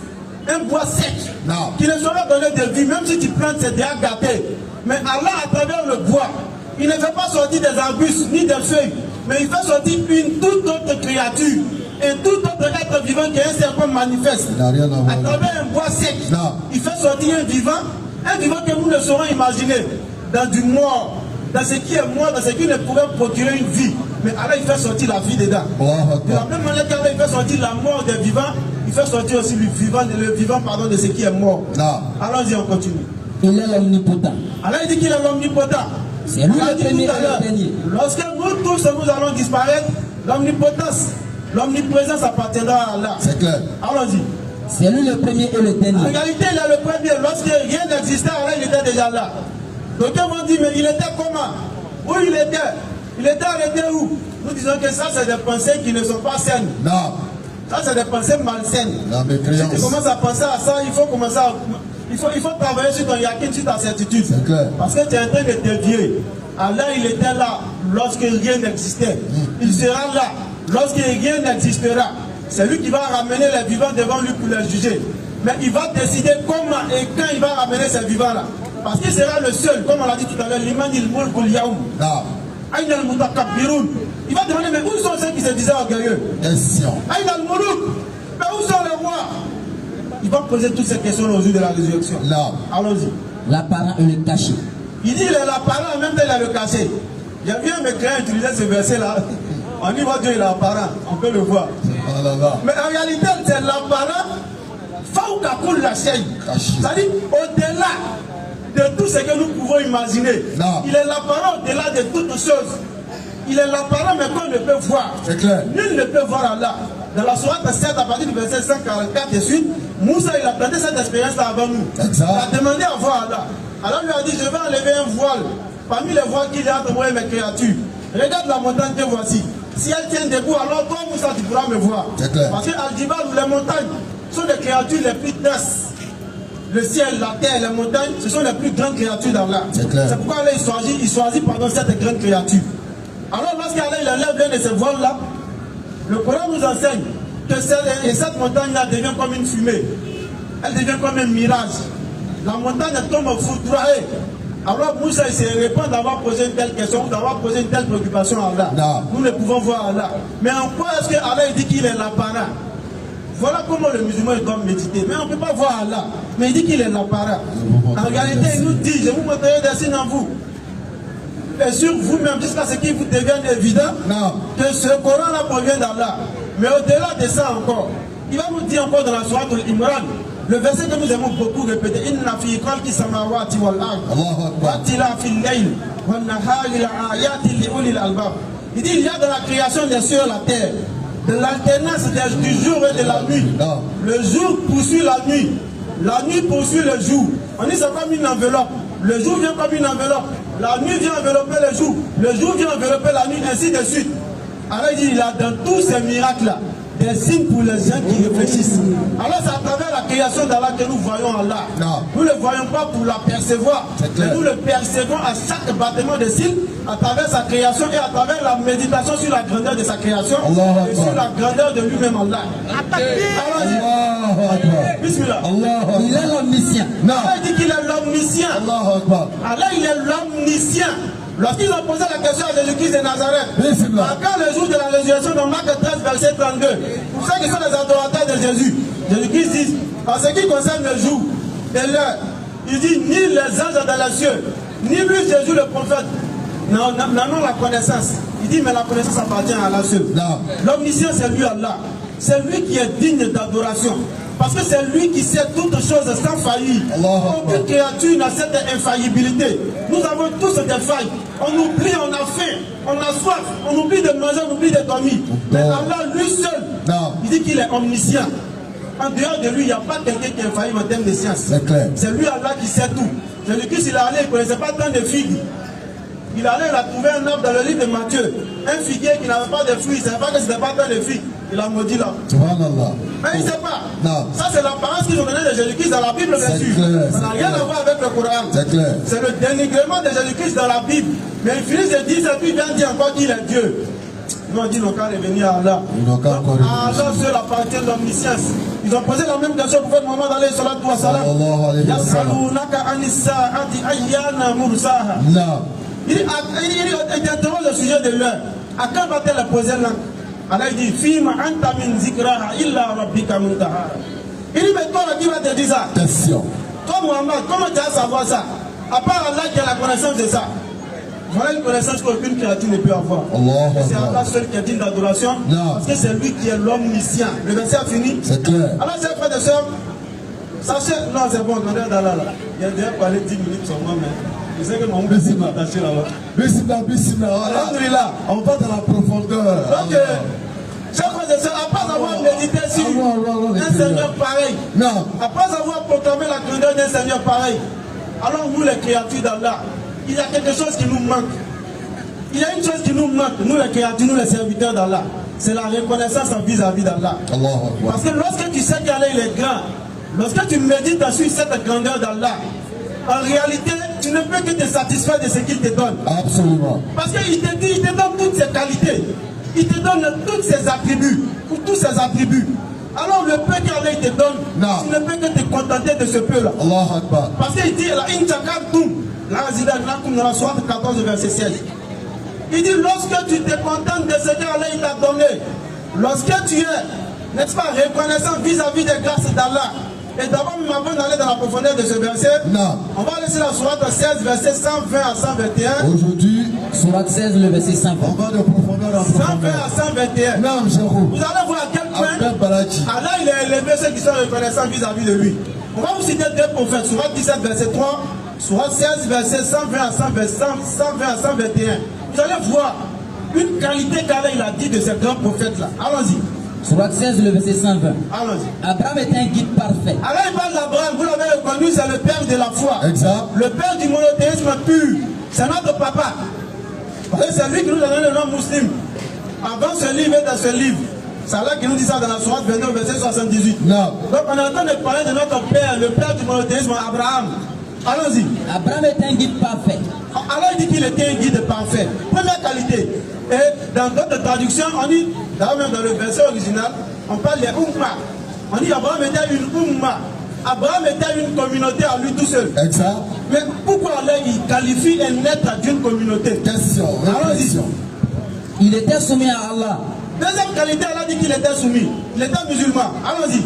un bois sec, Non. qui ne saurait donner de vie, même si tu plantes, c'est déjà gâté. Mais Allah, à travers le bois, il ne fait pas sortir des arbustes ni des feuilles, mais il fait sortir une toute autre créature, un tout autre être vivant qui est un serpent manifeste. Il n'a rien à voir. À travers un bois sec, Non. il fait sortir un vivant que nous ne saurons imaginer, dans du mort, dans ce qui est mort, dans ce qui ne pourrait procurer une vie. Mais Allah, il fait sortir la vie dedans. De la même manière qu'Allah, il fait sortir la mort des vivants, il fait sortir aussi le vivant de ce qui est mort. Non. Allons-y, on continue. Il est l'omnipotent. Allah il dit qu'il est l'omnipotent. C'est lui le premier et le dernier. Lorsque nous tous nous allons disparaître, l'omnipotence, l'omniprésence appartiendra à Allah. C'est clair. Allons-y. C'est lui le premier et le En dernier. réalité, il est le premier. Lorsque rien n'existait, Allah il était déjà là. Donc on dit, mais il était comment? Où il était? Il était arrêté où? Nous disons que ça, c'est des pensées qui ne sont pas saines. Non. Ça, c'est des pensées malsaines. La mécréance. Si tu commences à penser à ça, il faut commencer à... Il faut travailler sur ton yakin, sur ta certitude. C'est clair. Parce que tu es en train de te dévier. Allah, il était là lorsque rien n'existait. Il sera là lorsque rien n'existera. C'est lui qui va ramener les vivants devant lui pour les juger. Mais il va décider comment et quand il va ramener ces vivants-là. Parce qu'il sera le seul, comme on l'a dit tout à l'heure, l'Iman il-Mulkul Yaoum. Non. Aïna al-Mutakabbiroun. Il va demander, mais où sont ceux qui se disaient orgueilleux? Question. Aïna al-Muluk. Mais où sont les rois? Il va poser toutes ces questions au jour de la résurrection. Non. Allons-y. L'apparent et le caché. Il dit il est l'apparent, en même temps il est le caché. J'ai vu un mécréant utiliser ce verset-là. On y voit Dieu, il est apparent. On peut le voir. Oh là là. Mais en réalité, c'est l'apparent. Faoukakul la Cheikh. C'est-à-dire, au-delà de tout ce que nous pouvons imaginer. Non. Il est l'apparent au-delà de toutes choses. Il est l'apparent, mais qu'on ne peut voir. C'est clair. Nul ne peut voir Allah. Dans la sourate 7, à partir du verset 144 et suite, Moussa, il a planté cette expérience-là avant nous. Exact. Il a demandé à voir Allah. Allah lui a dit, je vais enlever un voile parmi les voiles qu'il y a entre moi et mes créatures. Regarde la montagne que voici. Si elle tient debout, alors toi, Moussa, tu pourras me voir. C'est clair. Parce que Al-Jibal ou les montagnes sont les créatures les plus denses. Le ciel, la terre, les montagnes, ce sont les plus grandes créatures d'Allah. C'est clair. C'est pourquoi Allah, il choisit cette grande créature. Alors, lorsqu'Allah, il enlève l'un de ces voiles-là, le Coran nous enseigne que cette montagne-là devient comme une fumée. Elle devient comme un mirage. La montagne tombe foudroyée. Alors Moussa il se répand d'avoir posé une telle question, d'avoir posé une telle préoccupation à Allah. Non. Nous ne pouvons voir Allah. Mais en quoi est-ce que Allah dit qu'il est l'apparent? Voilà comment le musulman doit méditer. Mais on ne peut pas voir Allah. Mais il dit qu'il est l'apparent. En réalité, il nous dit, je vous montrerai des signes en vous. Et sur vous-même, jusqu'à ce qu'il vous devienne évident que ce Coran-là provient d'Allah. Mais au-delà de ça encore, il va nous dire encore dans la sourate Al-Imran, le verset que nous aimons beaucoup répéter, Inna fi khalqi samawati wal ard wa tilafil layl wan nahari la ayatin li ulil albab. Il dit, il y a dans la création des cieux et la terre, de l'alternance du jour et de la nuit. Le jour poursuit la nuit poursuit le jour. On dit c'est comme une enveloppe. Le jour vient comme une enveloppe. La nuit vient envelopper le jour vient envelopper la nuit, ainsi de suite. Alors il dit, il a dans tous ces miracles-là des signes pour les gens qui réfléchissent. Alors c'est à travers la création d'Allah que nous voyons Allah. Nous ne le voyons pas pour la percevoir, mais nous le percevons à chaque battement de cils, à travers sa création et à travers la méditation sur la grandeur de sa création et sur la grandeur de lui-même Allah. Alors, Bismillah. Il est l'omniscient. Allah dit qu'il est l'omniscient. Allah il est l'omniscient. Lorsqu'ils ont posé la question à Jésus-Christ de Nazareth, quand le jour de la résurrection dans Marc 13, verset 32, pour ceux qui sont les adorateurs de Jésus, Jésus-Christ dit, en ce qui concerne le jour et l'heure, il dit, ni les anges dans les cieux, ni lui Jésus le prophète, n'en ont la connaissance. Il dit, mais la connaissance appartient à Allah seul. L'omniscient, c'est lui Allah. C'est lui qui est digne d'adoration. Parce que c'est lui qui sait toutes choses sans faillir. Aucune créature n'a cette infaillibilité. Nous avons tous des failles. On oublie, on a faim, on a soif, on oublie de manger, on oublie de dormir. Mais Allah, lui seul, il dit qu'il est omniscient. En dehors de lui, il n'y a pas quelqu'un qui est infaillible en termes de science. C'est lui Allah qui sait tout. Jésus-Christ, il est allé, il ne connaissait pas tant de figues. Il allait, il a trouvé un arbre dans le livre de Matthieu. Un figuier qui n'avait pas de fruits, il ne savait pas que ce n'était pas tant de figues. Il a maudit là. Mais il ne sait pas. Ça, c'est l'apparence qu'ils ont donnée de Jésus-Christ dans la Bible, bien sûr. Ça n'a rien à voir avec le Coran. C'est le dénigrement de Jésus-Christ dans la Bible. Mais il finit de dire ça, puis il vient dire encore qu'il est Dieu. Ils ont dit, ils n'ont qu'à revenir à Allah. Ils n'ont qu'à encore Allah seul appartient l'omniscience. Ils ont posé la même question au prophète Mohammed alayhi salatu wa salam. Yas'alunaka anis sa'ati ayyana mursaha. Il interroge le sujet de l'heure. À quand va-t-elle poser là? Allah dit, Fima anta min zikraha illa rabbika muntaha. Il dit, mais toi, qui va te dire ça? Question. Toi, Mohammed, comment tu vas savoir ça? À part Allah qui a la connaissance de ça. Voilà une connaissance qu'aucune créature ne peut avoir. C'est Allah seul qui est digne d'adoration. Parce que c'est lui qui est l'omniscient. Le verset a fini. C'est clair. Alors, c'est frère de soeur. Sachez, non, c'est bon, attendez d'Allah là. Il a déjà parlé 10 minutes sur moi, mais je sais que mon bési m'a attaché là-bas. Alhamdulillah. On va dans la profondeur. Donc, chers frères et sœurs, après avoir médité sur un Seigneur pareil, après avoir proclamé la grandeur d'un Seigneur pareil, alors nous les créatures d'Allah, il y a quelque chose qui nous manque. Il y a une chose qui nous manque, nous les créatures, nous les serviteurs d'Allah. C'est la reconnaissance vis-à-vis d'Allah. Parce que lorsque tu sais qu'Allah il est grand, lorsque tu médites sur cette grandeur d'Allah, en réalité, tu ne peux que te satisfaire de ce qu'il te donne. Absolument. Parce qu'il te dit, il te donne toutes ses qualités. Il te donne tous ses attributs. Pour tous ses attributs. Alors le peu qu'Allah te donne, tu ne peux que te contenter de ce peu-là. Parce qu'il dit, dans la sourate 14, verset 16. Il dit, lorsque tu te contentes de ce qu'Allah t'a donné, lorsque tu es, n'est-ce pas, reconnaissant vis-à-vis des grâces d'Allah, et d'abord, avant d'aller dans la profondeur de ce verset, on va laisser la sourate 16, verset 120 à 121. Aujourd'hui, sourate 16, le verset 120. On va de profondeur en profondeur. 120 à 121. Vous allez voir à quel point Allah il a élevé ceux qui sont reconnaissants vis-à-vis de lui. On va vous citer deux prophètes, sourate 17, verset 3, sourate 16, verset 120 à 121. Vous allez voir une qualité qu'Allah il a dit de ces grands prophètes-là. Allons-y. Sourate 16, le verset 120. Allons-y. Abraham est un guide parfait. Allah il parle d'Abraham, vous l'avez reconnu, c'est le père de la foi. Exact. Le père du monothéisme pur. C'est notre papa. Parce que c'est lui qui nous a donné le nom musulman. Avant ce livre et dans ce livre. C'est Allah qui nous dit ça dans la sourate 22, verset 78. Donc on est en train de parler de notre père, le père du monothéisme, Abraham. Allons-y. Abraham est un guide parfait. Allah dit qu'il était un guide parfait. Première qualité. Et dans d'autres traductions, on dit, même dans le verset original, on parle de Umma. On dit Abraham était une Umma. Abraham était une communauté à lui tout seul. Exact. Mais pourquoi Allah il qualifie un être d'une communauté? Question. Allons-y. Il était soumis à Allah. Deuxième qualité, Allah dit qu'il était soumis. Il était musulman. Allons-y.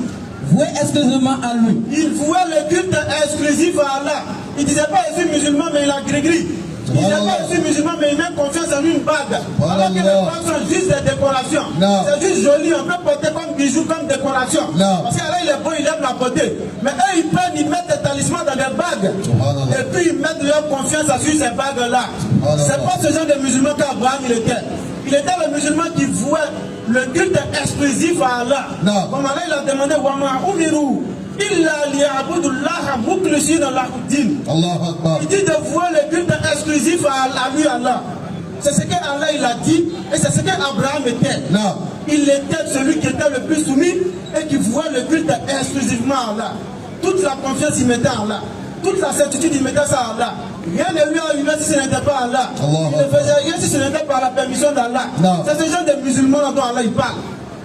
Voué exclusivement à lui. Il vouait le culte exclusif à Allah. Il ne disait pas je suis musulman, mais il a gris-gris. Il ne disait pas je suis musulman, mais il met confiance en une bague. Alors que les bagues sont juste des décorations. C'est juste joli, on peut porter comme bijou, comme décoration. Parce qu'Allah il est beau, il aime la beauté. Mais eux ils prennent, ils mettent des talismans dans des bagues. Et puis ils mettent leur confiance sur ces bagues-là. C'est pas ce genre de musulman qu'Abraham il était. Il était le musulman qui vouait le culte exclusif à Allah. Comme Allah il a demandé Wama Umiru illa liya'budullaha mukhlisina lahu-d-din. Il dit de vouer le culte exclusif à lui Allah. C'est ce que Allah il a dit et c'est ce que Abraham était. Il était celui qui était le plus soumis et qui vouait le culte exclusivement à Allah. Toute la confiance il mettait à Allah. Toute la certitude il mettait ça à Allah. Rien ne lui arrivait si ce n'était pas Allah. Il ne faisait rien si ce n'était pas la permission d'Allah. C'est ce genre de musulmans dont Allah il parle.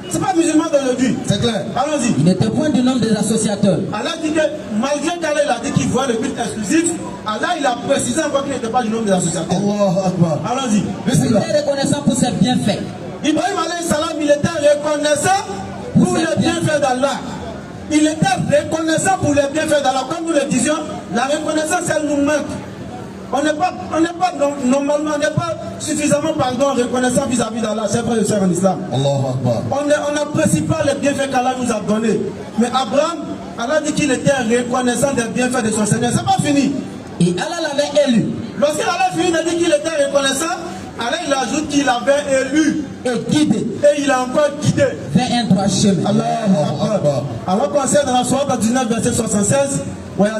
Ce n'est pas musulman d'aujourd'hui. C'est clair. Allons-y. Il n'était point du nombre des associateurs. Allah dit que malgré qu'Allah a dit qu'il voit le culte exclusif, Allah il a précisé encore qu'il n'était pas du nombre des associateurs. Allons-y. Il était reconnaissant pour ses bienfaits. Ibrahim alayhi salam, il était reconnaissant pour les bienfaits d'Allah. Il était reconnaissant pour les bienfaits d'Allah. Comme nous le disions, la reconnaissance elle nous manque. On n'est pas normalement, on n'est pas suffisamment reconnaissant vis-à-vis d'Allah, c'est vrai, cher en islam. On n'apprécie pas les bienfaits qu'Allah nous a donnés. Mais Abraham, Allah dit qu'il était reconnaissant des bienfaits de son Seigneur. C'est pas fini. Et Allah l'avait élu. Lorsqu'Allah finit de dire qu'il était reconnaissant, Allah il ajoute qu'il avait élu et guidé. Et il a encore guidé vers un droit chemin. Allah conseille dans la sourate 19, verset 76. Allah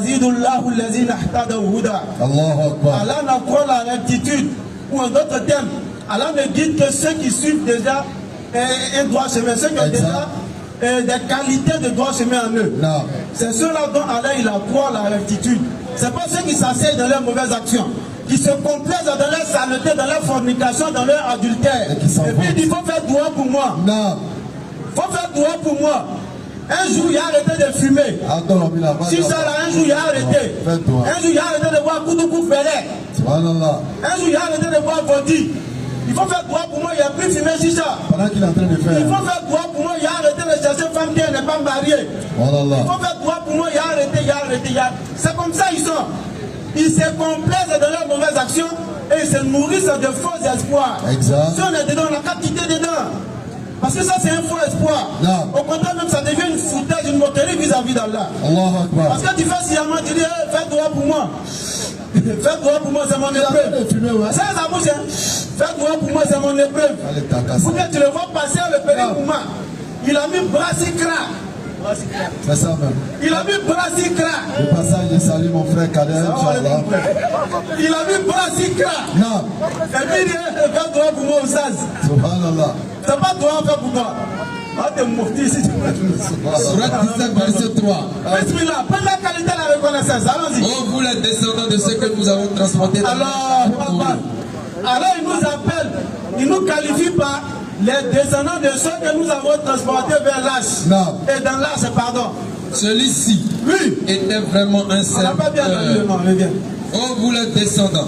n'accorde la rectitude, ou en d'autres termes, Allah ne guide que ceux qui suivent déjà un droit chemin, ceux qui ont déjà des qualités de droit chemin en eux. C'est ceux-là dont Allah il accorde la rectitude. Ce n'est pas ceux qui s'asseyent dans leurs mauvaises actions, qui qui se complaisent dans leur saleté, dans leur fornication, dans leur adultère. Et puis il dit, il faut faire droit pour moi. Non. Il faut faire droit pour moi. Un jour, il a arrêté de fumer. Si ça là, un jour, il a arrêté. Un jour, il a arrêté de boire Koudoukou Ferret. Un jour, il a arrêté de boire Vodi. Il faut faire droit pour moi, il a plus fumé chicha. Pendant qu'il est en train de faire. Il faut faire droit pour moi, il a arrêté de chercher une femme qui n'est pas mariée. Il faut faire droit pour moi, il a arrêté. C'est comme ça ils sont. Ils se complaisent dans leurs mauvaises actions et ils se nourrissent de faux espoirs. Exact. Si on est dedans, on n'a qu'à quitter dedans. Parce que ça, c'est un faux espoir. Non. Au contraire, même ça devient une foutaise, une moquerie vis-à-vis d'Allah. Parce que tu fais sciemment, tu dis, hey, fais droit pour moi. Fais droit pour moi, c'est mon épreuve. Ça, ça bouge. Fais droit pour moi, c'est mon épreuve. Pour que tu le vois passer le périmoument. Il a mis Brassikra. C'est ça même. Il a mis Brassikra. Le passage, je salue mon frère Kader. Il a mis Brassikra. Non. Et puis il dit, fais droit pour moi, Ouzaz. Subhanallah. C'est pas toi, fais pour toi. Ah, t'es morti si tu veux. Surat 17, verset 3. Bismillah, première qualité de la reconnaissance. Allons-y. Oh, vous les descendants de ceux que nous avons transportés dans Alors, il nous appelle, il nous qualifie par les descendants de ceux que nous avons transportés vers l'âge. Non. Et dans l'âge, pardon. Celui-ci était vraiment un On n'a pas bien entendu le nom, mais bien. Oh, vous les descendants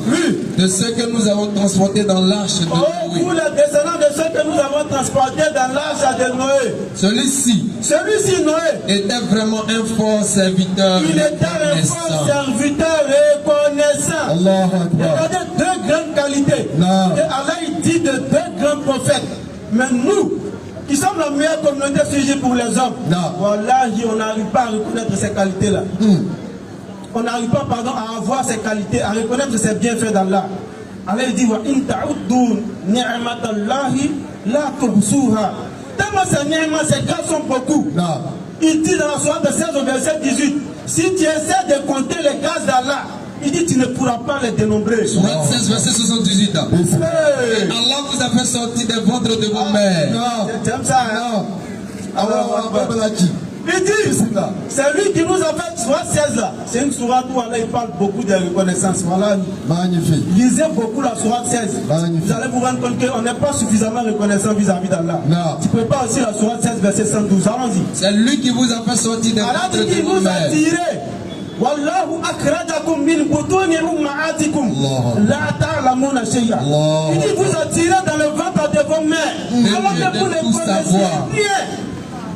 de ceux que nous avons transportés dans l'arche de Noé. Oh, vous les descendants de ceux que nous avons transportés dans l'arche de Noé. Celui-ci, Noé, était vraiment un fort serviteur. Il était un fort serviteur reconnaissant. Regardez deux grandes qualités. Et Allah il dit de deux grands prophètes. Mais nous, qui sommes la meilleure communauté sujet pour les hommes, wallahi, on n'arrive pas à reconnaître ces qualités-là. On n'arrive pas, à avoir ces qualités, à reconnaître ces bienfaits d'Allah. Allah dit wa in ta'uddu ni'matallahi la tuhsuha. Tellement ces ni'mas, ces grâces sont beaucoup. Il dit dans la sourate 16 au verset 18, si tu essaies de compter les grâces d'Allah, il dit tu ne pourras pas les dénombrer. Sourate 16 verset 78. Allah vous a fait sortir des ventres de vos mères. J'aime ça, hein? Il dit, c'est lui qui nous a fait sourate 16 là. C'est une sourate où Allah il parle beaucoup de reconnaissance. Voilà. Magnifique. Lisez beaucoup la sourate 16. Magnifique. Vous allez vous rendre compte qu'on n'est pas suffisamment reconnaissant vis-à-vis d'Allah. Tu prépares aussi la sourate 16 verset 112. Allons-y. C'est lui qui vous a fait sortir des ventres de vos mères. Allah dit qu'il nous a tiré. Wallahu akhrajakum min butuni ummahatikum la ta'lamuna shay'a. Il dit vous a tiré dans le ventre de vos mères. Alors que vous ne connaissez rien.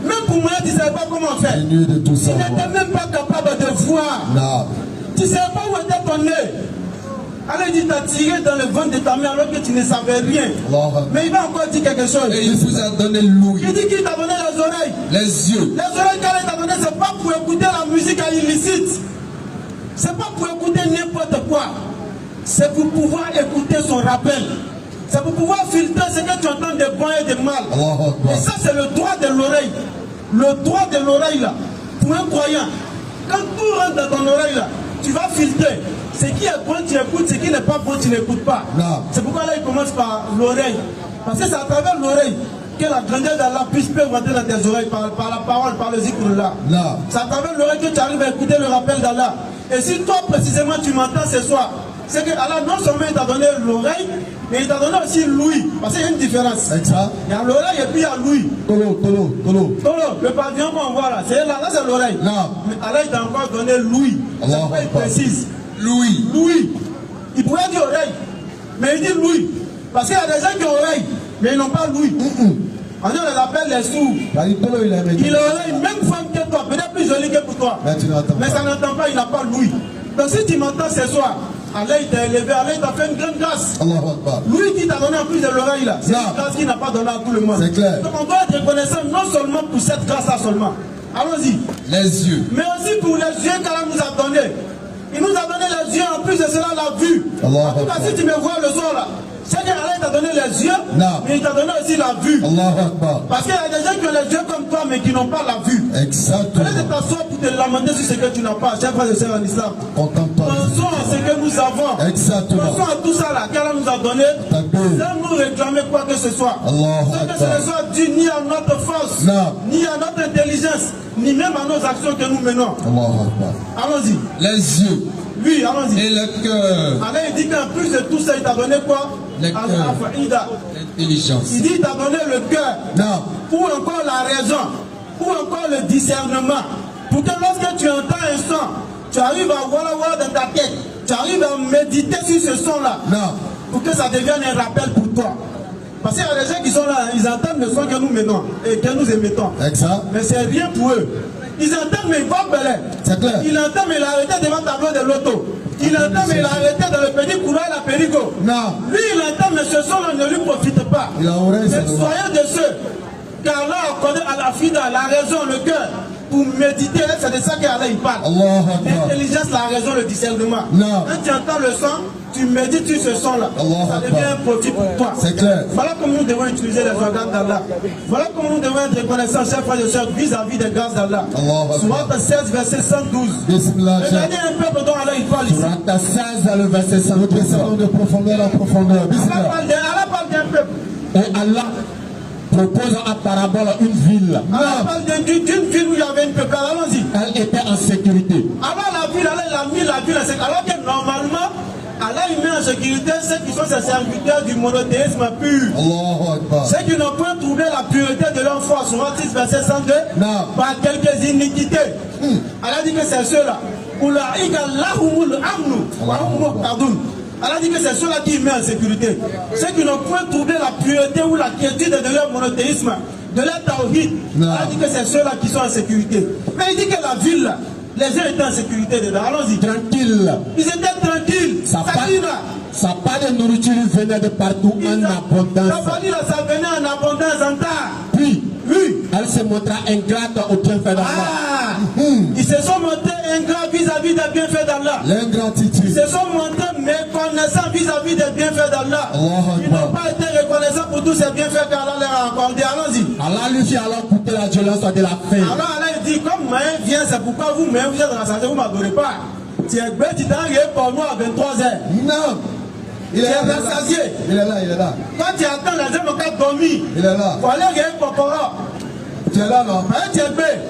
Même pour moi, tu ne savais pas comment faire. Tu n'étais même pas capable de voir. Tu ne savais pas où était ton nez. Alors il dit, tu as tiré dans le ventre de ta mère alors que tu ne savais rien. Mais il va encore dire quelque chose. Et il vous a donné l'ouïe. Il dit qu'il t'a donné les oreilles. Les yeux. Les oreilles qu'il t'a donné, ce n'est pas pour écouter la musique illicite. Ce n'est pas pour écouter n'importe quoi. C'est pour pouvoir écouter son rappel. C'est pour pouvoir filtrer ce que tu entends de bon et de mal. Et ça, c'est le droit de l'oreille. Le droit de l'oreille, là, pour un croyant. Quand tout rentre dans ton oreille, là, tu vas filtrer. Ce qui est bon, tu écoutes. Ce qui n'est pas bon, tu n'écoutes pas. C'est pourquoi là, il commence par l'oreille. Parce que c'est à travers l'oreille que la grandeur d'Allah puisse rentrer dans tes oreilles par la parole, par le zikr là. C'est à travers l'oreille que tu arrives à écouter le rappel d'Allah. Et si toi, précisément, tu m'entends ce soir, c'est que Allah non seulement il t'a donné l'oreille, mais il t'a donné aussi l'ouïe. Parce qu'il y a une différence. Exact. Il y a l'oreille et puis il y a l'ouïe. Tolo. Le pavillon qu'on voit là, c'est là, c'est l'oreille. Mais Allah il t'a encore donné l'ouïe. C'est pourquoi il précise. L'ouïe. Il pourrait dire oreille, mais il dit l'ouïe. Parce qu'il y a des gens qui ont oreille, mais ils n'ont pas l'ouïe. On les appelle les sourds. Il a l'oreille, même femme que toi, peut-être plus jolie que pour toi. Mais ça n'entend pas, il n'a pas l'ouïe. Donc si tu m'entends ce soir, Allah il t'a élevé, Allah il t'a fait une grande grâce. Lui qui t'a donné en plus de l'oreille là, c'est une grâce qu'il n'a pas donnée à tout le monde. Donc on doit être reconnaissant non seulement pour cette grâce là seulement. Allons-y. Les yeux. Mais aussi pour les yeux qu'Allah nous a donnés. Il nous a donné les yeux, en plus de cela la vue. En tout cas si tu me vois le soir là, c'est qu'Allah t'a donné les yeux, mais il t'a donné aussi la vue. Parce qu'il y a des gens qui ont les yeux comme toi, mais qui n'ont pas la vue. Exactement. Allez de t'asseoir pour te lamenter sur ce que tu n'as pas, chers frères et sœurs en islam. Pensons à ce que nous avons. Exactement. Pensons à tout ça là qu'Allah nous a donné, sans nous réclamer quoi que ce soit. Sans que ce ne soit dû ni à notre force, ni à notre intelligence, ni même à nos actions que nous menons. Allons-y. Les yeux. Oui, allons-y. Et le cœur. Alors il dit qu'en plus de tout ça, il t'a donné quoi? Le cœur. L'intelligence. Il dit il t'a donné le cœur. Non. Ou encore la raison. Ou encore le discernement. Pour que lorsque tu entends un son, tu arrives à voir dans ta tête. Tu arrives à méditer sur ce son-là. Non. Pour que ça devienne un rappel pour toi. Parce qu'il y a des gens qui sont là, ils entendent le son que nous menons et que nous émettons. Exact. Mais c'est rien pour eux. Ils entendent, mais ils vont belin. C'est clair. Il entend, mais il a arrêté devant le tableau de l'auto. Il entend, mais il a arrêté dans le petit couloir de la Périgo. Non. Lui, il entend, mais ce son-là ne lui profite pas. Il a oreille, Mais c'est soyez de ceux, car là, on connaît à la fida, la raison, le cœur. Pour méditer, c'est de ça qu'Allah il parle. L'intelligence, la raison, le discernement. Non. Quand tu entends le son, tu médites sur ce son-là. Ça devient un profit pour toi. C'est clair. Voilà comment nous devons utiliser les organes d'Allah. Voilà comment nous devons être reconnaissants, chers frères et sœurs, vis-à-vis des grâces d'Allah. Sourate 16, verset 112. Regardez un peu dont Allah il parle ici. Sourate 16, le verset 112. Nous descendons de profondeur en profondeur. Allah parle d'un peuple. Et Allah propose en parabole une ville. Allah parle d'une ville où il y avait une peuple. Allons-y. Elle était en sécurité. Alors la ville, Allah il a mis la ville en sécurité. Alors que normalement, Allah il met en sécurité ceux qui sont ses serviteurs du monothéisme pur. Ceux qui n'ont pas trouvé la pureté de leur foi. Sourate 6, verset 102. Non. Par quelques iniquités. Allah dit que c'est ceux-là. Allah dit que c'est ceux-là qui met en sécurité. Ceux qui n'ont point trouvé la pureté ou la quiétude de leur monothéisme, de leur tawhid. Allah dit que c'est ceux-là qui sont en sécurité. Mais il dit que la ville, là, les gens étaient en sécurité dedans. Allons-y. Tranquille. Ils étaient tranquilles. Ça pas de nourriture venait de partout en abondance. Ça venait en abondance, en tas. Puis, oui. Elle se montra ingrate au bienfait d'Allah. Ils se sont montés ingrats vis-à-vis des bienfaits d'Allah. L'ingratitude. Ils se sont montés méconnaissants vis-à-vis des bienfaits d'Allah. Ils n'ont pas été reconnaissants pour tous ces bienfaits qu'Allah leur a accordés. Allons-y. Allah lui fit alors goûter la violence de la faim. Alors Allah dit, comme Maïn vient, c'est pourquoi vous-même vous êtes dans la santé, vous ne m'adorez pas. Tu es bête, tu t'es arrivé pour moi à 23h. Non. Il est rassasié. Il est là, il est là. Quand tu attends les gens qui ont dormi, il est là. Il faut aller regarder Kokora. Tu es là, non? Tu es bête.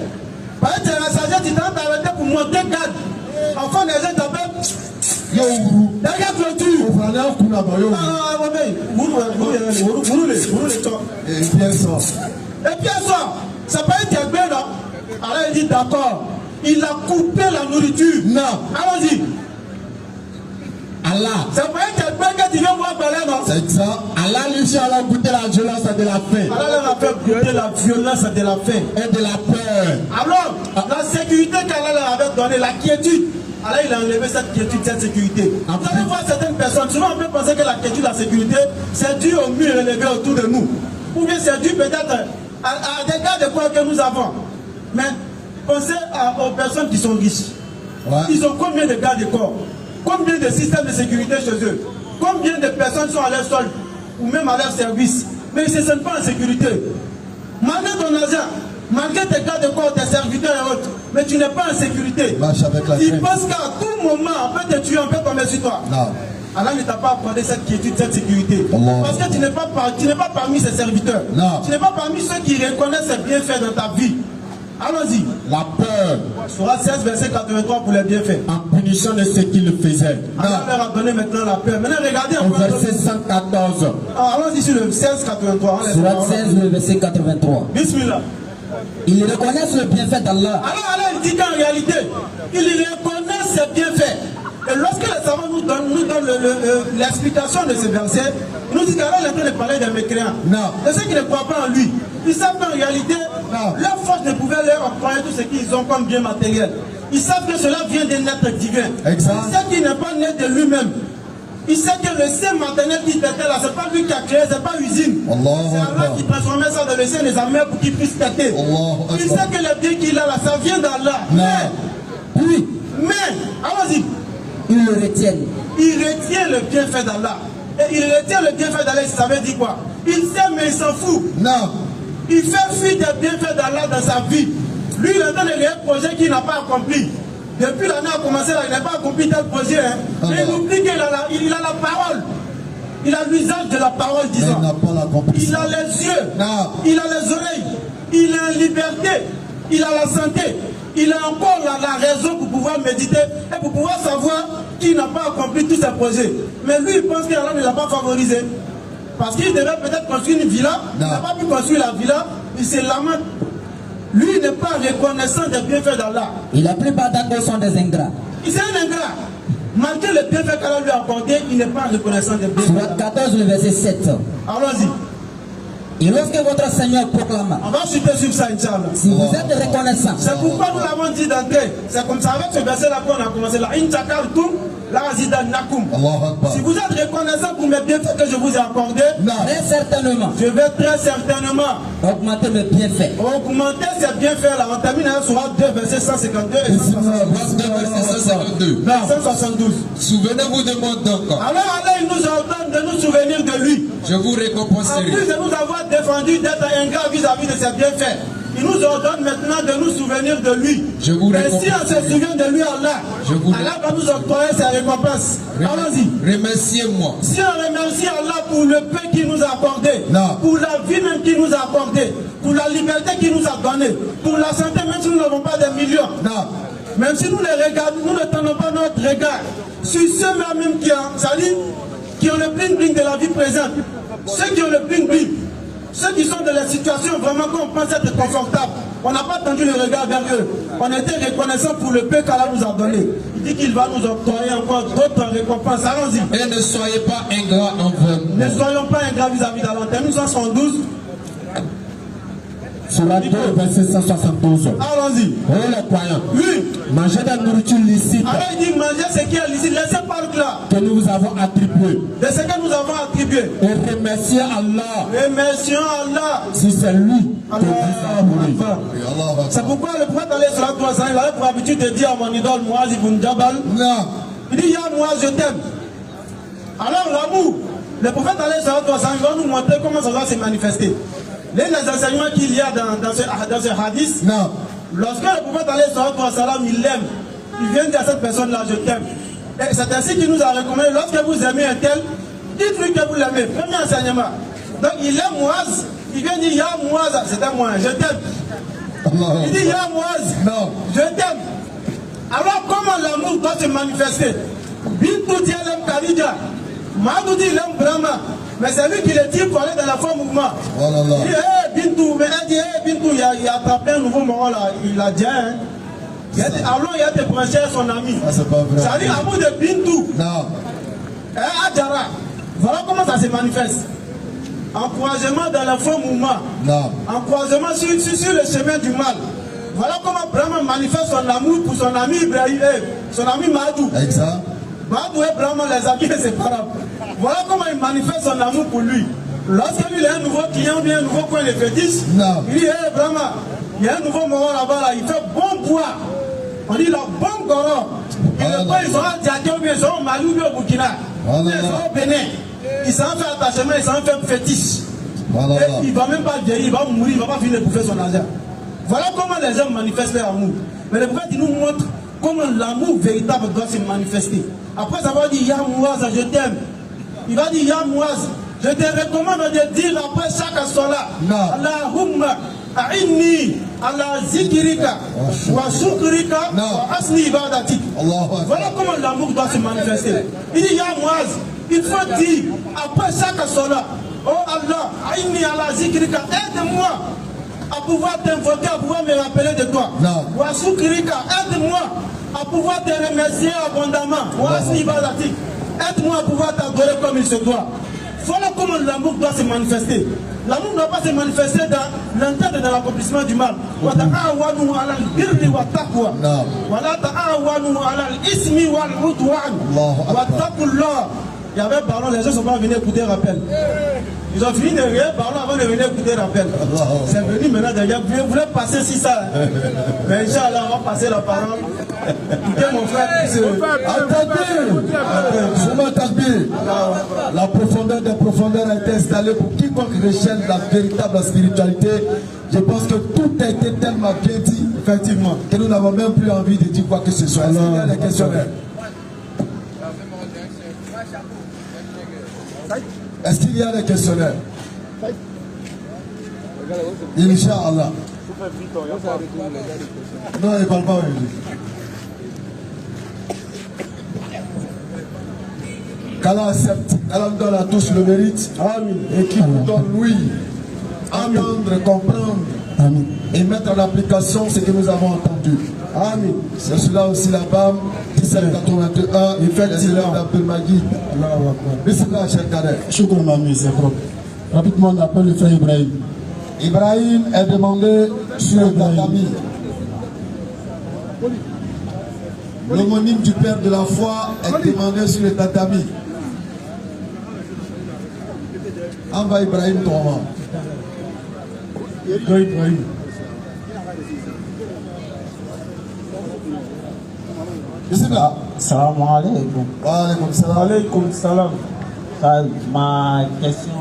Tu es rassasié, tu t'es arrêté pour monter garde. Enfin, les gens t'appellent. Yo, derrière clôture. Vous prenez un coup là-bas, yo. Et bien sort. Et bien sort. Ça peut être bien, non? Alors il dit d'accord. Il a coupé la nourriture. Non. Allons-y. Allah. Ça peut être bien que tu viens voir parler, non? C'est ça. Allah lui fait alors goûter la violence de la faim. Allah leur a fait goûter la violence de la faim. Et de la peur. Alors, la sécurité qu'Allah leur avait donnée, la quiétude. Alors il a enlevé cette quiétude, cette sécurité. Vous allez voir certaines personnes, souvent on peut penser que la quiétude, la sécurité, c'est dû au mur élevé autour de nous. Ou bien c'est dû peut-être à des cas de quoi que nous avons. Mais pensez aux personnes qui sont riches. Ouais. Ils ont combien de gardes de corps? Combien de systèmes de sécurité chez eux? Combien de personnes sont à leur sol ou même à leur service? Mais ils ne se sentent pas en sécurité. Malgré ton argent, malgré tes gardes de corps, tes serviteurs et autres, mais tu n'es pas en sécurité. Ils pensent qu'à tout moment, on peut te tuer, on peut tomber sur toi. Non. Allah ne t'a pas accordé cette quiétude, cette sécurité. Parce que tu n'es pas parmi ses serviteurs. Non. Tu n'es pas parmi ceux qui reconnaissent ses bienfaits dans ta vie. Allons-y. La peur. Sourate 16, verset 83 pour les bienfaits. En punition de ce qu'il faisait. Allah leur a donné maintenant la peur. Maintenant, regardez encore. Au verset 114. Allons-y sur le 16, 83. Sourate 16, le verset 83. Bismillah. Ils reconnaissent le bienfait d'Allah. Alors Allah dit qu'en réalité, ils reconnaissent ses bienfaits. Et lorsque les savants nous donnent l'explication de ce verset, ils nous disent qu'Allah est en train de parler des mécréants. Non. De ceux qui ne croient pas en lui. Ils savent qu'en réalité, leur force ne pouvait leur octroyer tout ce qu'ils ont comme bien matériel. Ils savent que cela vient d'un être divin. Exact. Ils savent qu'il n'est pas né de lui-même. Il sait que le sein maternel qui était là, ce n'est pas lui qui a créé, ce n'est pas usine. C'est Allah qui transformait ça dans le sein des amers pour qu'il puisse têter. Il sait que le bien qu'il a là, ça vient d'Allah. Mais, allons-y. Ils le retiennent. Il retient le bienfait d'Allah. Et il retient le bienfait d'Allah, ça veut dire quoi? Il sait, mais il s'en fout. Non. Il fait fi des bienfaits d'Allah dans sa vie. Lui, il entend les projets qu'il n'a pas accompli. Depuis l'année a commencé, là, il n'a pas accompli tel projet. Hein. Mais il oublie qu'il a la parole. Il a l'usage de la parole, disons. Il a les yeux. Non. Il a les oreilles. Il est en liberté. il a la santé, il a encore la raison pour pouvoir méditer et pour pouvoir savoir qu'il n'a pas accompli tous ses projets. Mais lui, il pense qu'Allah ne l'a pas favorisé. Parce qu'il devait peut-être construire une villa, il n'a pas pu construire la villa, il se lamente. Lui, il n'est pas reconnaissant des bienfaits d'Allah. Et la plupart d'entre eux sont des ingrats. Il est un ingrat. Malgré les bienfaits qu'Allah lui a accordés, il n'est pas reconnaissant des bienfaits. Surat 14, le verset 7. Allons-y. Et lorsque votre Seigneur proclama, On va chuter sur ça, Inch'Allah. si vous êtes reconnaissant, C'est pourquoi nous l'avons dit d'entrée. C'est comme ça, avec ce verset-là qu'on a commencé là. Inchakartum, la nakum. Si vous êtes reconnaissant pour mes bienfaits que je vous ai accordés, très certainement, je vais très certainement augmenter mes bienfaits. augmenter ces bienfaits-là. On termine avec Surat 2, verset 152 et 172. 172. Souvenez-vous de mon donc. Alors Allah, il nous ordonne de nous souvenir de lui. Je vous En récompenserai. plus de nous avoir défendu d'être ingrat vis-à-vis de ses bienfaits, il nous ordonne maintenant de nous souvenir de lui. Je vous Et si on se souvient de lui, Allah va nous octroyer ses récompenses. Allons-y. Remerciez-moi. Si on remercie Allah pour le paix qu'il nous a accordé, pour la vie même qu'il nous a accordé, pour la liberté qu'il nous a donnée, pour la santé, même si nous n'avons pas des millions, même si nous les regardons, nous ne tendons pas notre regard sur ceux-là même qui ont le bling-bling de la vie présente, ceux qui ont le bling-bling, ceux qui sont dans les situations vraiment qu'on pense être confortable. On n'a pas tendu le regard vers eux. On était reconnaissant pour le paix qu'Allah nous a donné. Il dit qu'il va nous octroyer encore d'autres récompenses. Allons-y. Et ne soyez pas ingrats envers moi. Ne soyons pas ingrats vis-à-vis d'Allah. Termine 172. Surat 2, verset 172. Allons-y. Oh les croyants, Oui. mangez de la nourriture licite Alors il dit manger ce qui est licite. Laissez par là. que nous vous avons attribuée. De ce que nous avons attribué. Et remerciez Allah Remercions Allah. si c'est lui que vous adorez. C'est pourquoi le prophète allait sur la 300, il avait pour habitude de dire à mon idole Muaz ibn Jabal, il dit Ya Muaz, je t'aime. Alors l'amour, le prophète allait sur la 300, il va nous montrer comment ça va se manifester. Les enseignements qu'il y a dans ce hadith, lorsque le prophète allait sur la 300, il l'aime, il vient dire à cette personne-là, je t'aime. Et c'est ainsi qu'il nous a recommandé, lorsque vous aimez un tel, dites-lui que vous l'aimez. Premier enseignement. Donc il aime Muaz, il vient dire Ya Muaz, c'était moi, je t'aime. Il dit Ya Muaz, je t'aime. Alors comment l'amour doit se manifester? Bintou dit elle aime Khadija, Madou dit il aime Brahma, mais c'est lui qui le dit pour aller dans la forme mouvement. Il dit Bintou, mais elle dit Bintou, il a attrapé un nouveau moral là, il a dit hein. Alors il a été branché à son ami. C'est pas vrai. Ça dit l'amour de Bintou. Adjara. Voilà comment ça se manifeste. Encouragement dans la forme mouvement. Encouragement sur le chemin du mal. Voilà comment Brahma manifeste son amour pour son ami Ibrahim, son ami Madou. Exact. Madou et Brahma, les amis inséparables. Voilà comment il manifeste son amour pour lui. Lorsqu'il a un nouveau client ou bien un nouveau coin de fétiche, il dit hey, Brahma, il y a un nouveau moment là-bas, là, il fait bon bois. On dit la bonne goro. Et le point, ils sont à Diaké ou bien ils sont au Mali ou bien au Burkina. Ils sont au Bénin. Il s'en fait attachement, il s'en fait fétiche. Et il ne va même pas vieillir, il va mourir, il ne va pas finir de bouffer son argent. Voilà comment les hommes manifestent leur amour. Mais le prophète, il nous montre comment l'amour véritable doit se manifester. Après avoir dit Ya Muaz, je t'aime, il va dire Ya Muaz, je te recommande de dire après chaque solat Allahumma a'inni ala zikrika wa shukrika wa asni ibadatik. Voilà comment l'amour doit se manifester. Il dit Ya Muaz, il faut dire après chaque solat, oh Allah, a'inni ala zikrika, aide-moi à pouvoir t'invoquer, à pouvoir me rappeler de toi. Wa shukrika, aide-moi à pouvoir te remercier abondamment. Wa asni ibadatik, aide-moi à pouvoir t'adorer comme il se doit. Voilà comment l'amour doit se manifester. L'amour ne doit pas se manifester dans l'entente et dans l'accomplissement du mal. Wa ta'awanu ala al-birri wa taqwa. Wa la ta'awanu ala al-ismi wal udwan. Wa taqullah. Il y avait parlons, les gens sont pas venus écouter rappel. Ils ont fini de rire, parlons avant de venir écouter rappel. C'est venu maintenant derrière. Vous voulez passer si ça. Mais Inch'Allah, on va passer la parole. Écoutez mon frère. Attendez, la profondeur des profondeurs a été installée pour quiconque recherche la véritable spiritualité. Je pense que tout a été tellement bien dit, effectivement, que nous n'avons même plus envie de dire quoi que ce soit. Est-ce qu'il y a des questionnaires? Est-ce qu'il y a des questionnaires? Inch'Allah. Non, il ne parle pas aujourd'hui. Qu'Allah accepte, qu'Allah nous donne à tous le mérite. Amen. Et qu'il nous donne, oui, entendre, comprendre. Amen. Et mettre en application ce que nous avons entendu. Amen. C'est cela aussi la BAM 1781. Il fait les élèves d'Abdelmagid. Bismillah, cher cadet. Shukran, mamie, c'est propre. Rapidement, on appelle le frère Ibrahim. Ibrahim est demandé sur le tatami. L'homonyme du père de la foi est demandé sur le tatami. Envoie Ibrahim ton moment. Ibrahim. Bismillah. Salam alaikum. Wa alaykum salam. Alaykoum salam. Ma question,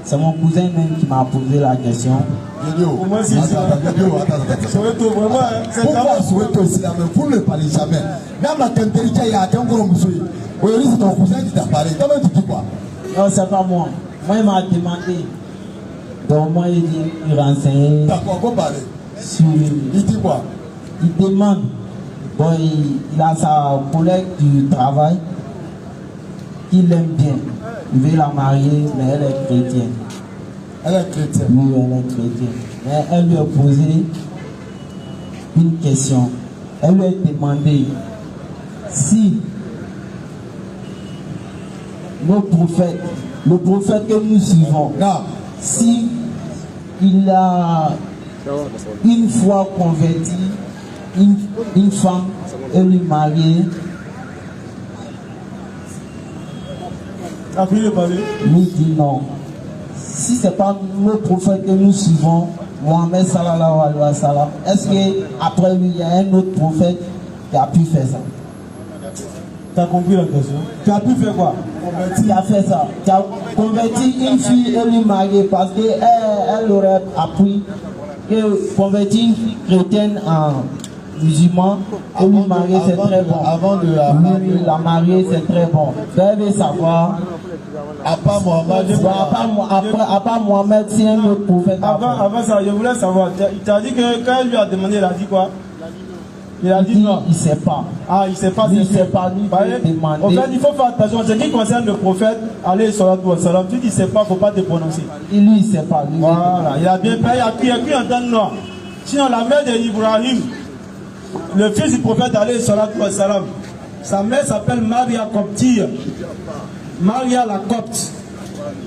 c'est mon cousin même qui m'a posé la question. Yoyo. Moi, si Attends. Soweto, vraiment, hein, c'est Pourquoi Soweto ici là, mais vous ne le parlez jamais. Même la Kentericha, il y a un gros monsieur. Aujourd'hui, c'est ton cousin qui t'a parlé. Comment tu dis quoi? Non, c'est pas moi. Moi, il m'a demandé. Donc, moi, il dit, il renseigne T'as quoi parler? sur. Il dit quoi? Il demande. Bon, il a sa collègue du travail. Il l'aime bien. Il veut la marier, mais elle est chrétienne. Elle est chrétienne. Oui, elle est chrétienne. Mais elle lui a posé une question. Elle lui a demandé si le prophète que nous suivons, Non. si il a une fois converti une femme et lui marier, lui dit non. Si ce n'est pas le prophète que nous suivons, Mohamed sallallahu alayhi wa sallam, est-ce qu'après lui, il y a un autre prophète qui a pu faire ça? Tu as compris la question? Tu as pu faire quoi? Qui a fait ça? Qui a converti une fille et lui marier parce qu'elle aurait appris que convertir une fille chrétienne en musulman et lui marier c'est très bon. Avant de la marier c'est très bon. Vous devez savoir. À part Mohamed, à part Mohamed, c'est un autre prophète. Avant ça, je voulais savoir. Il t'a dit que quand il lui a demandé, il a dit quoi? Il a dit non. Il ne sait pas. Ah, il ne sait pas. Il ne sait pas. Lui, en fait, il faut faire attention. Ce qui concerne le prophète, alayhi salatu wa salam, tu dis il ne sait pas, il ne faut pas te prononcer. Et lui, il ne sait pas. Lui, voilà, il a bien payé, il a pu entendre non. Sinon, la mère d'Ibrahim, le fils du prophète, alayhi salatu wa salam, sa mère s'appelle Maria Coptia. Maria la copte.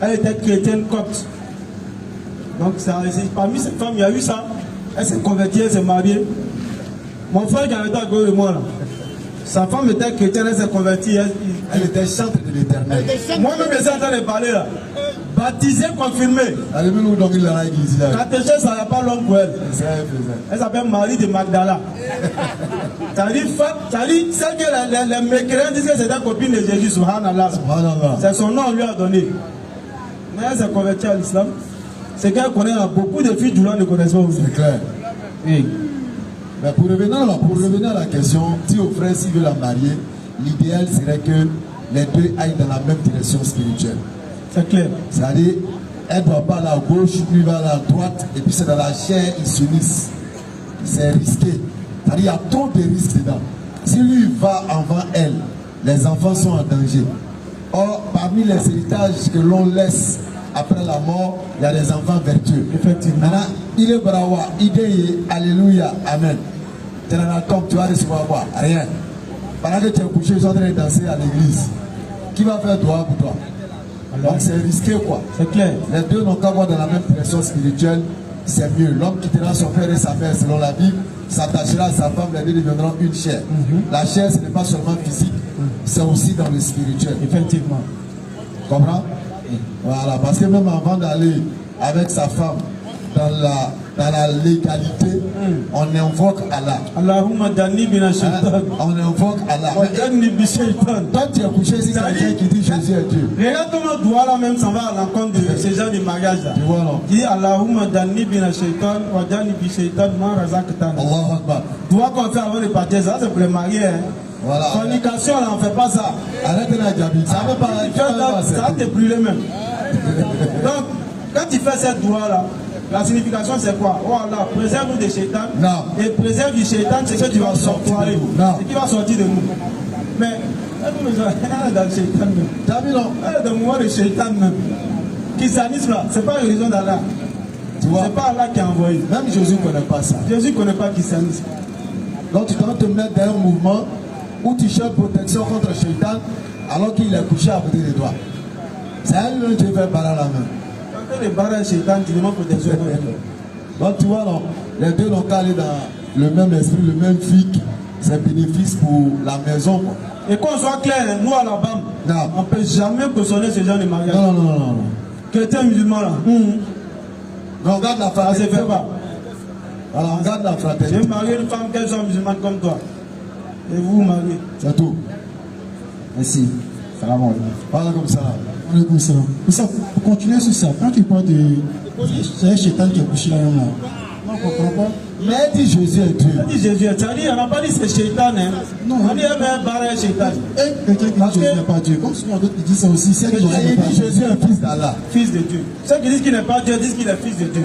Elle était chrétienne copte. Donc, parmi ces femmes, il y a eu ça. Elle s'est convertie, elle s'est mariée. Mon frère qui était à gauche de moi, là, sa femme était chrétienne, elle s'est convertie. elle était chante de l'éternel. Moi-même, je suis en train de parler là. Baptisée, confirmée. Allez-nous donc il a l'église là. Catéchèse, ça n'a pas longue pour elle. Elle s'appelle Marie de Magdala. Ça dit, celle que les mécréants disent que c'est la copine de Jésus, subhanallah. C'est son nom, on lui a donné. Mais elle s'est convertie à l'islam. C'est qu'elle connaît beaucoup de filles du land ne connaissent pas aussi. C'est clair. Oui. Mais pour revenir à la question, si au frère s'il veut la marier, l'idéal serait que les deux aillent dans la même direction spirituelle. C'est clair. C'est-à-dire, elle ne doit pas aller à gauche, lui va aller à droite, et puis c'est dans la chair, ils s'unissent. C'est risqué. C'est-à-dire, il y a trop de risques dedans. Si lui va avant elle, les enfants sont en danger. Or, parmi les héritages que l'on laisse après la mort, il y a des enfants vertueux. Effectivement. Maintenant, il est brawa, idée, alléluia, amen. Tu n'en as comme tu vas recevoir quoi? Rien. Pendant que tu es couché, ils sont en train de danser à l'église. Qui va faire droit pour toi? Donc c'est risqué quoi. C'est clair. Les deux n'ont qu'à voir dans la même direction spirituelle, c'est mieux. L'homme quittera son père et sa mère selon la Bible, s'attachera à sa femme, les deux deviendront une chair. La chair, ce n'est pas seulement physique, c'est aussi dans le spirituel. Effectivement. Comprends? Voilà, parce que même avant d'aller avec sa femme dans la légalité, on invoque Allah. Allahumma danni bina shaitan. On invoque Allah. Wa danni bi shaitan. Toi tu es couché si quelqu'un qui dit Jésus est Dieu. Regarde comment doigt là même s'en va à l'encontre de ces gens de mariage là. Tu vois non? Dit Allahumma danni bina shaitan wa danni bi shaitan ma razaqtana. Allahu Akbar. Doigt qu'on fait avant de partir, ça c'est pour les mariés. Hein. Voilà. Fornication là, on ne fait pas ça. Arrêtez la diabète. Ça ne veut pas. Ça va te brûler même. Donc, quand tu fais cette doigt là, La signification c'est quoi? Voilà, préserve-nous des chétans. Non. Et préserve du chétan, c'est ce que tu vas sortir. Ce qui va sortir de nous. Mais, dans le chétan même. T'as vu non? Dans le moment de chétan même. Christianisme là, c'est pas la religion d'Allah. C'est pas Allah qui a envoyé. Même Jésus ne connaît pas ça. Jésus ne connaît pas le christianisme. Donc tu dois te mettre dans un mouvement où tu cherches protection contre le shaitan alors qu'il est couché à côté de toi. C'est à lui que tu fais barrer la main. Quand les barres de shaitan, tu demandes protection. Donc tu vois, non, les deux n'ont qu'à aller dans le même esprit, le même fic. C'est bénéfice pour la maison. Quoi. Et qu'on soit clair, nous à la BAM, on ne peut jamais cautionner ce genre de mariage. Non, non, non, non. Chrétien musulman là. On regarde la fraternité. Ça se fait pas. Alors on regarde la fraternité. J'ai marié une femme qu'elle soit musulmane comme toi. Et vous vous mariez. C'est tout. Merci. Salam alaikum. Voilà comme ça. Alaikum salam. Pour continuer sur ça, quand tu parles de. C'est un chétan qui est couché là. Non, on ne comprend pas. Mais dit Jésus est Dieu. Il dit Jésus est Dieu. On n'a pas dit c'est chétan. Non. On dit un barré chétan. Et quelqu'un qui dit Jésus n'est pas Dieu. Comme souvent d'autres qui disent ça aussi, c'est que Jésus n'est pas Dieu. Jésus est fils d'Allah. Fils de Dieu. Ceux qui disent qu'il n'est pas Dieu disent qu'il est fils de Dieu.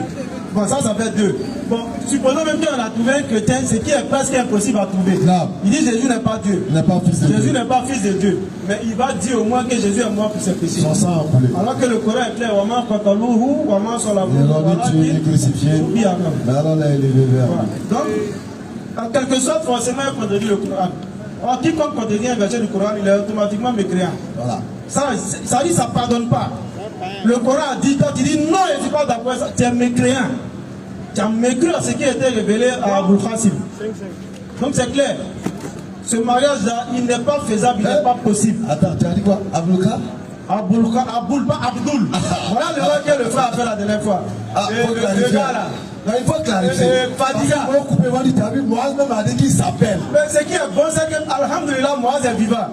Bon, ça fait deux. Bon, supposons même qu'on a trouvé un chrétien, ce qui est presque impossible à trouver. Non. Il dit Jésus n'est pas Dieu. Il n'est pas fils de Dieu. Jésus n'est pas fils de Dieu. Mais il va dire au moins que Jésus est mort pour ses péchés. Son sang a coulé. Alors que le Coran est clair. Waman qataluhu, waman salabuhu. Il a dit Dieu est crucifié. Mais alors là, il est levé. Donc, en quelque sorte, forcément, il contredit le Coran. Or, quiconque contredit un verset du Coran, il est automatiquement mécréant. Voilà. Ça dit, ça ne pardonne pas. Le Coran a dit, quand tu dis non, je ne suis pas d'accord avec ça, tu es mécréant. Tu as mécru à ce qui a été révélé à Abul Qasim. Donc c'est clair. Ce mariage-là, il n'est pas faisable, il n'est pas possible. Attends, tu as dit quoi? Abouka? Aboul, pas Abdoul. Voilà le roi que le frère a fait la dernière fois. Le gars là. Non, il faut clarifier. Fadiga. On coupe le ventre, tu as vu, Moaz même a dit qu'il s'appelle. Mais ce qui est bon, c'est que, alhamdulillah, Moaz est vivant.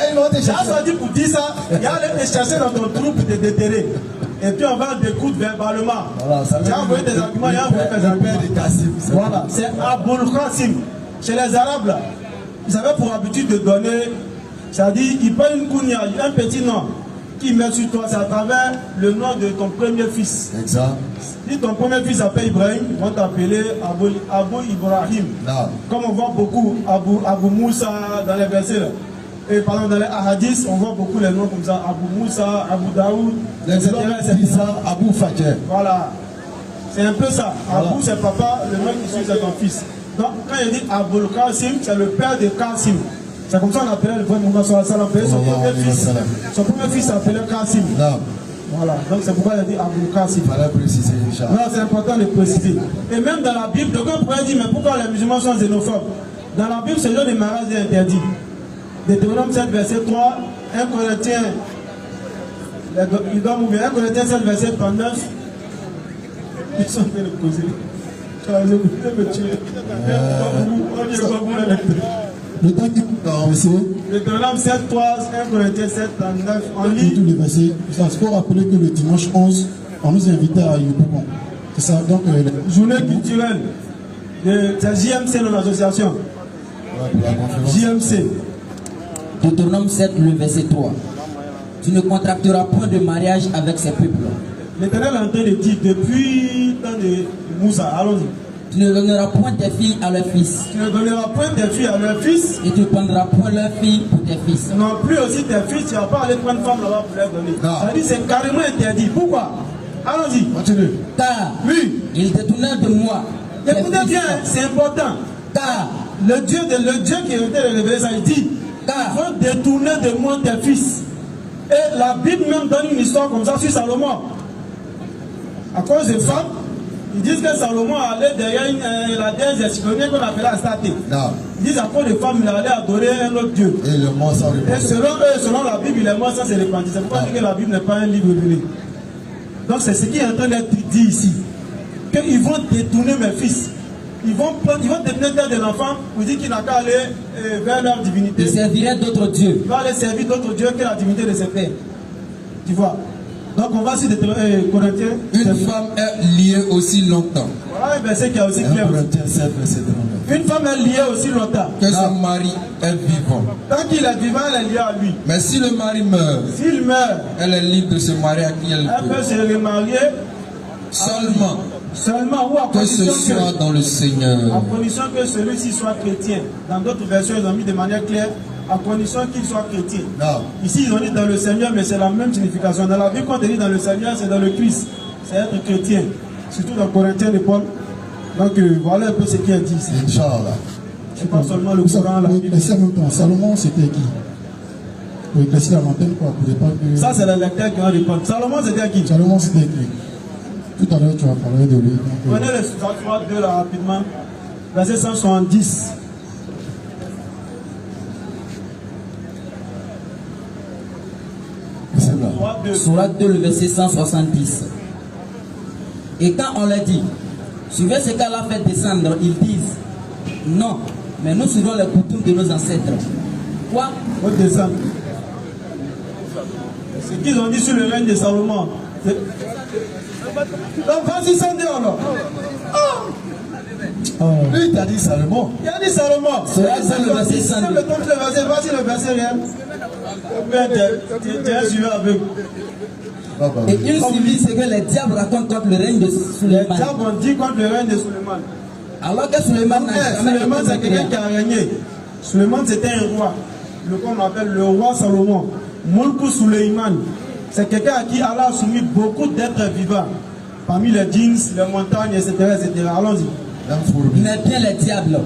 Ils vont te J'ai chercher. sorti pour dire ça, il y a aller te chercher dans ton trou pour te déterrer. Et puis on va découdre verbalement. Voilà, ça veut J'ai envoyé des arguments, il y a envoyé des arguments. Voilà, c'est Aboul Qasim. Chez les Arabes, là, ils avaient pour habitude de donner, c'est-à-dire, ils prennent une kounia, un petit nom, qu'ils mettent sur toi, c'est à travers le nom de ton premier fils. Exact. Si ton premier fils s'appelle Ibrahim, ils vont t'appeler Abou Ibrahim. Non. Comme on voit beaucoup Abou Moussa dans les versets là. Et par exemple dans les hadiths, on voit beaucoup les noms comme ça, Abou Moussa, Abou Daoud, etc. Abou Fadjer. Voilà. C'est un peu ça. Voilà. Abou c'est papa, le nom qui suit c'est ton fils. Donc quand il dit Aboul Qasim, c'est le père de Qasim. C'est comme ça qu'on appelait le premier Mohammed sallallahu alayhi wa sallam. Son premier fils s'appelait Qasim. Non. Voilà. Donc c'est pourquoi il a dit Aboul Qasim. Il fallait préciser, Inch'Allah. Non, c'est important de préciser. Et même dans la Bible, quelqu'un pourrait dire, mais pourquoi les musulmans sont xénophobes? Dans la Bible, ce genre de mariage est interdit. Deutéronome 7, verset 3, 1 Corinthiens, il doit mourir, 1 Corinthiens 7, verset 39, ils sont en train de causer. Vous voulez me tuer. Le temps qui Deutéronome 7, 3, 1 Corinthiens 7, 39, on lit. tous les versets. Il faut rappeler que le dimanche 11, on nous invitait à Yopougon. C'est ça, donc. Journée culturelle de JMC dans l'association. JMC. Deutéronome 7, le verset 3. Tu ne contracteras point de mariage avec ces peuples. L'Éternel est en train de dire depuis le temps de Moussa, allons-y. Tu ne donneras point tes filles à leurs fils. Tu ne donneras point tes filles à leurs fils. Et tu ne prendras point leurs filles pour tes fils. Non plus aussi tes fils, tu ne vas pas aller prendre une femme là-bas pour leur donner. Ça dit c'est carrément interdit. Pourquoi? Allons-y. Continue. Car oui, ils détournèrent de moi. Écoutez bien, c'est important. Car le Dieu qui a été révélé, ça il dit, car vont détourner de moi tes fils. Et la Bible même donne une histoire comme ça sur Salomon. À cause des femmes, ils disent que Salomon allait derrière la déesse Esclonienne qu'on appelait Astarte. Ils disent à cause des femmes, il allait adorer un autre Dieu. Et le mort s'en répandit. Et selon eux, selon la Bible, les morts s'en se répandit. C'est pourquoi je dis que la Bible n'est pas un livre révélé. Donc c'est ce qui est en train d'être dit ici. Qu'ils vont détourner mes fils. Ils vont détourner de l'enfant pour dire qu'il n'a qu'à aller vers leur divinité. Ils serviraient d'autres dieux. Il va aller servir d'autres dieux que la divinité de ses pères. Tu vois. Donc on va sur Corinthiens. Une femme est liée aussi longtemps. Voilà un verset qui est aussi clair. Une femme est liée aussi longtemps. Que son mari est vivant. Tant qu'il est vivant, elle est liée à lui. Mais si le mari meurt, s'il meurt, elle est libre de se marier à qui elle peut se remarier seulement Seulement ou à Que ce condition soit dans le Seigneur. à condition que celui-ci soit chrétien. Dans d'autres versions, ils ont mis de manière claire, à condition qu'il soit chrétien. Non. Ici, ils ont dit dans le Seigneur, mais c'est la même signification. Dans la vie, quand on dit dans le Seigneur, c'est dans le Christ. C'est être chrétien. Surtout dans Corinthiens de Paul. Donc voilà un peu ce qui est dit ici. Inch'Allah. C'est pas seulement le Vous savez, Coran, la pour Bible. éclaircir en même temps, Salomon c'était qui? Pour éclaircir la montagne, quoi, pour pas que... Ça, c'est le lecteur qui va répondre. Salomon, c'était qui? Salomon c'était qui? Tout à l'heure, tu as parlé de lui. Prenez le 3 2 là rapidement. Verset 170. C'est là. 3 2. Surat 2, le verset 170. Et quand on leur dit, suivez ce qu'Allah fait descendre, ils disent, non, mais nous suivons les coutumes de nos ancêtres. Quoi? On descend. Ce qu'ils ont dit sur le règne de Salomon. Donc vas-y, sans dire alors. Lui, il t'a dit Salomon. Il a dit Salomon. C'est le verset 100. Le verset, voici le verset rien. Tu es suivi avec. Et il suivit ce que les diables racontent contre le règne de Les Suleiman. diables ont dit contre le règne de Suleiman. Alors que Suleiman n'a jamais Suleiman, c'est quelqu'un qui a régné. Suleiman, c'était un roi. Le qu'on appelle le roi Salomon. Mulku Suleiman. C'est quelqu'un à qui Allah a soumis beaucoup d'êtres vivants. Parmi les djinns, les montagnes, etc. etc. Allons-y. Mais bien les diables.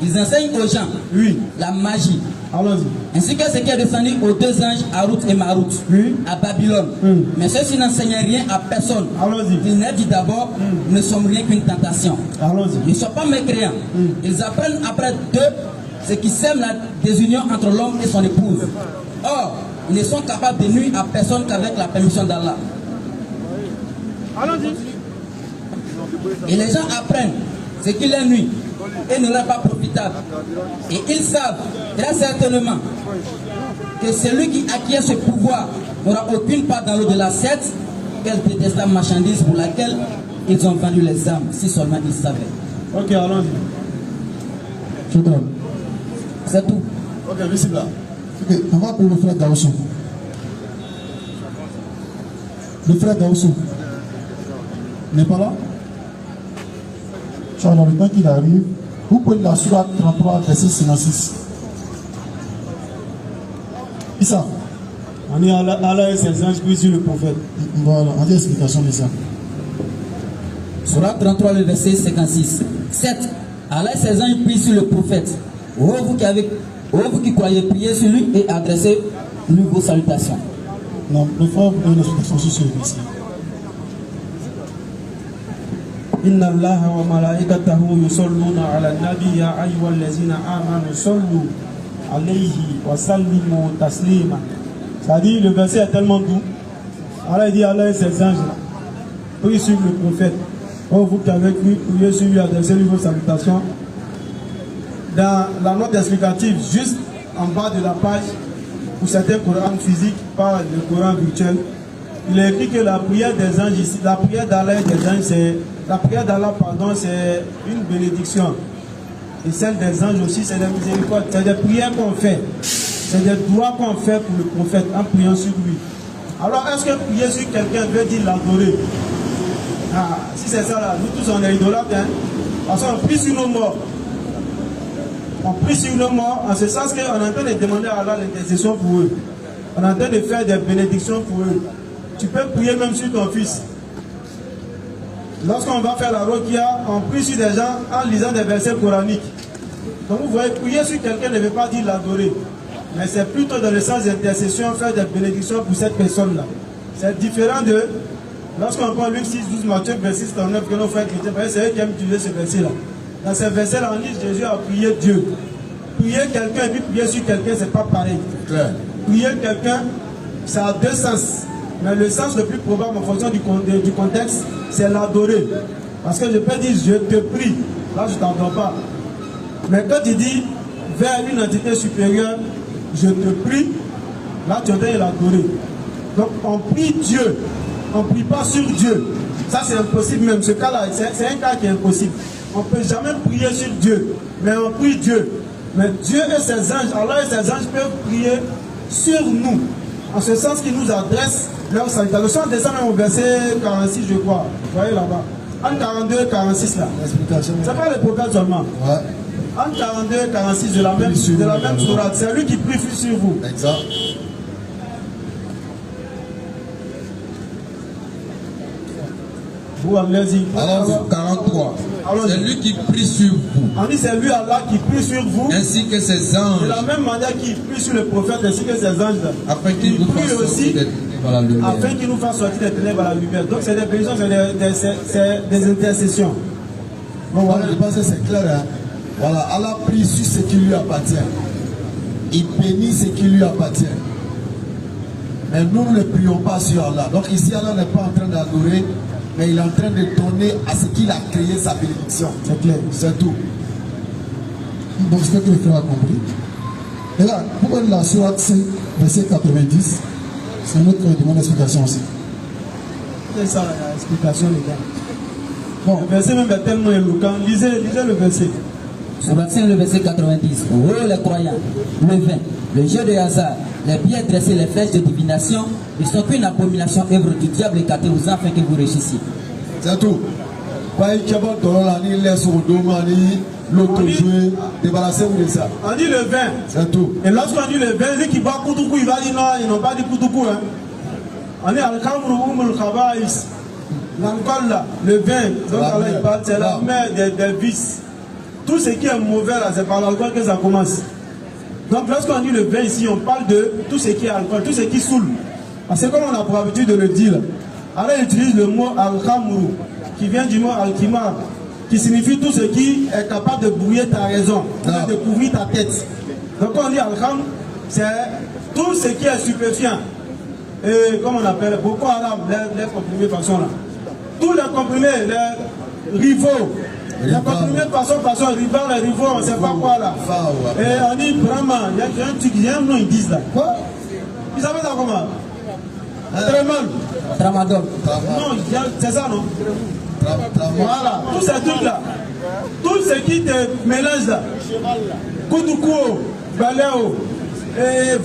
Ils enseignent aux gens Oui. la magie. Allons-y. Ainsi que ce qui est descendu aux deux anges, Harout et Marout, Oui. à Babylone. Mais ceux-ci n'enseignaient rien à personne. Allons-y. Ils n'ont dit d'abord, nous ne sommes rien qu'une tentation. Allons-y. Ils ne sont pas mécréants. Ils apprennent après d'eux ce qui sème la désunion entre l'homme et son épouse. Or, ils ne sont capables de nuire à personne qu'avec la permission d'Allah. Allons-y. Et les gens apprennent ce qui leur nuit et ne leur est pas profitable. Et ils savent très certainement que celui qui acquiert ce pouvoir n'aura aucune part dans l'au-delà, certes, quelle détestable marchandise pour laquelle ils ont vendu les âmes, si seulement ils savaient. Ok, allons-y. Je donne. C'est tout. Ok, visible là. Ok, on va appeler le frère Gaoussou. Le frère Gaoussou n'est pas là? Tu as dans le temps qu'il arrive. Vous pouvez la sourate 33, verset 56. Issa. On est Allah et ses anges puis sur le prophète. Voilà, on dit explication de ça. Surat 33, le verset 56. 7. Allah et ses anges prient sur le prophète. Ô vous qui croyez, priez sur lui et adressez-lui vos salutations. Non, le frère vous donne une explication sur ce verset. Inna Allah wa malaikatahu yusalluna ala nabi ya ayyuhal ladzina amanu sallu alayhi wa sallimu taslima. C'est-à-dire le verset est tellement doux. Allah dit Allah et ses anges prient sur le prophète. Oh vous qui avez cru, priez sur lui, adressez-lui vos salutations. Dans la note explicative, juste en bas de la page, pour certains Corans physiques, pas le Coran virtuel, il est écrit que la prière des anges ici, la prière d'Allah et des anges, c'est la prière d'Allah, pardon, c'est une bénédiction. Et celle des anges aussi, c'est la miséricorde. C'est des prières qu'on fait. C'est des doigts qu'on fait pour le prophète en priant sur lui. Alors, est-ce que prier sur quelqu'un veut dire l'adorer? Ah, si c'est ça là, nous tous on est idolâtres, hein? Parce qu'on prie sur nos morts. On prie sur nos morts en ce sens qu'on est en train de demander à Allah l'intercession pour eux. On est en train de faire des bénédictions pour eux. Tu peux prier même sur ton fils. Lorsqu'on va faire la roquia, on prie sur des gens en lisant des versets coraniques. Donc vous voyez, prier sur quelqu'un ne veut pas dire l'adorer. Mais c'est plutôt dans le sens d'intercession, faire des bénédictions pour cette personne-là. C'est différent de lorsqu'on prend Luc 6, 12, Matthieu, verset 39, que nos frères chrétiens, c'est eux qui aiment utiliser ce verset-là. Dans ce verset-là, on dit Jésus a prié Dieu. Prier quelqu'un et puis prier sur quelqu'un, c'est pas pareil. Prier quelqu'un, ça a deux sens. Mais le sens le plus probable en fonction du contexte, c'est l'adorer. Parce que je peux dire je te prie, là je ne t'entends pas. Mais quand tu dis vers une entité supérieure, je te prie, là tu entends l'adorer. Donc on prie Dieu, on ne prie pas sur Dieu. Ça c'est impossible même, ce cas-là, c'est un cas qui est impossible. On ne peut jamais prier sur Dieu, mais on prie Dieu. Mais Dieu et ses anges, Allah et ses anges peuvent prier sur nous. En ce sens qu'ils nous adressent leur salutation. On descend même au verset 46, je crois. Vous voyez là-bas. Entre 42 et 46 là. L'explication. C'est pas le prophète seulement. Ouais. Entre 42 et 46 de la même sourate. C'est lui qui prie sur vous. Exact. Vous allez-y. Alors, 43. Alors, C'est lui qui prie sur vous, on dit c'est lui Allah qui prie sur vous. ainsi que ses De anges, la même manière qu'il prie sur le prophète ainsi que ses anges. afin qu'il Il vous prie fasse aussi sortir des ténèbres à la lumière. afin qu'il nous fasse sortir des ténèbres à la lumière. Donc c'est des prières, c'est des intercessions. Bon, voilà, je pense que c'est clair. Hein? Voilà, Allah prie sur ce qui lui appartient. Il bénit ce qui lui appartient. Mais nous ne prions pas sur Allah. Donc ici, Allah n'est pas en train d'adorer, mais il est en train de donner à ce qu'il a créé sa bénédiction. C'est clair. C'est tout. Donc, j'espère que le frère a compris. Et là, pourquoi la sourate 5, verset 90, c'est une autre demande d'explication aussi. C'est ça l'explication, les gars. Bon, Le verset même est tellement éloquent. Lisez le verset. Sourate 5, le verset 90. Oh les croyants, le vin, le jeu de hasard, les pierres dressées, les flèches de divination, ils sont qu'une abomination, œuvre du diable écartée aux afin que vous réussissiez. C'est tout. Pas qu'il y a pas de là, ni laisse au dos, ni l'autre jouer, débarrassez-vous de ça. On dit le vin. C'est tout. Et lorsqu'on dit le vin, lui qui boit Koutoukou, il va dire non, ils n'ont pas dit Koutoukou. Hein. On dit Al-Khamru Khaba'is. L'alcool là, le vin, donc Allah il parle, c'est la mère des vices. Tout ce qui est mauvais là, c'est par l'alcool que ça commence. Donc lorsqu'on dit le vin ici, on parle de tout ce qui est alcool, tout ce qui saoule. Parce que comme on a pour habitude de le dire, Allah utilise le mot al-khamru, qui vient du mot al-kimar, qui signifie tout ce qui est capable de brouiller ta raison, de couvrir ta tête. Donc quand on dit al-kham, c'est tout ce qui est stupéfiant. Et comme on appelle, Boko Haram, les comprimés façon là. Tous les comprimés, les rivaux, les comprimés façon, les rivaux, on ne sait pas quoi là. Et on dit Brahma, il y a un truc, il y a un nom, ils disent là. Quoi? Ils savent ça comment? Tramadol. Tramadol. Non, c'est ça non? Voilà, tous ces trucs là, tout ce qui te mélange là, Koutoukou, Baléo, et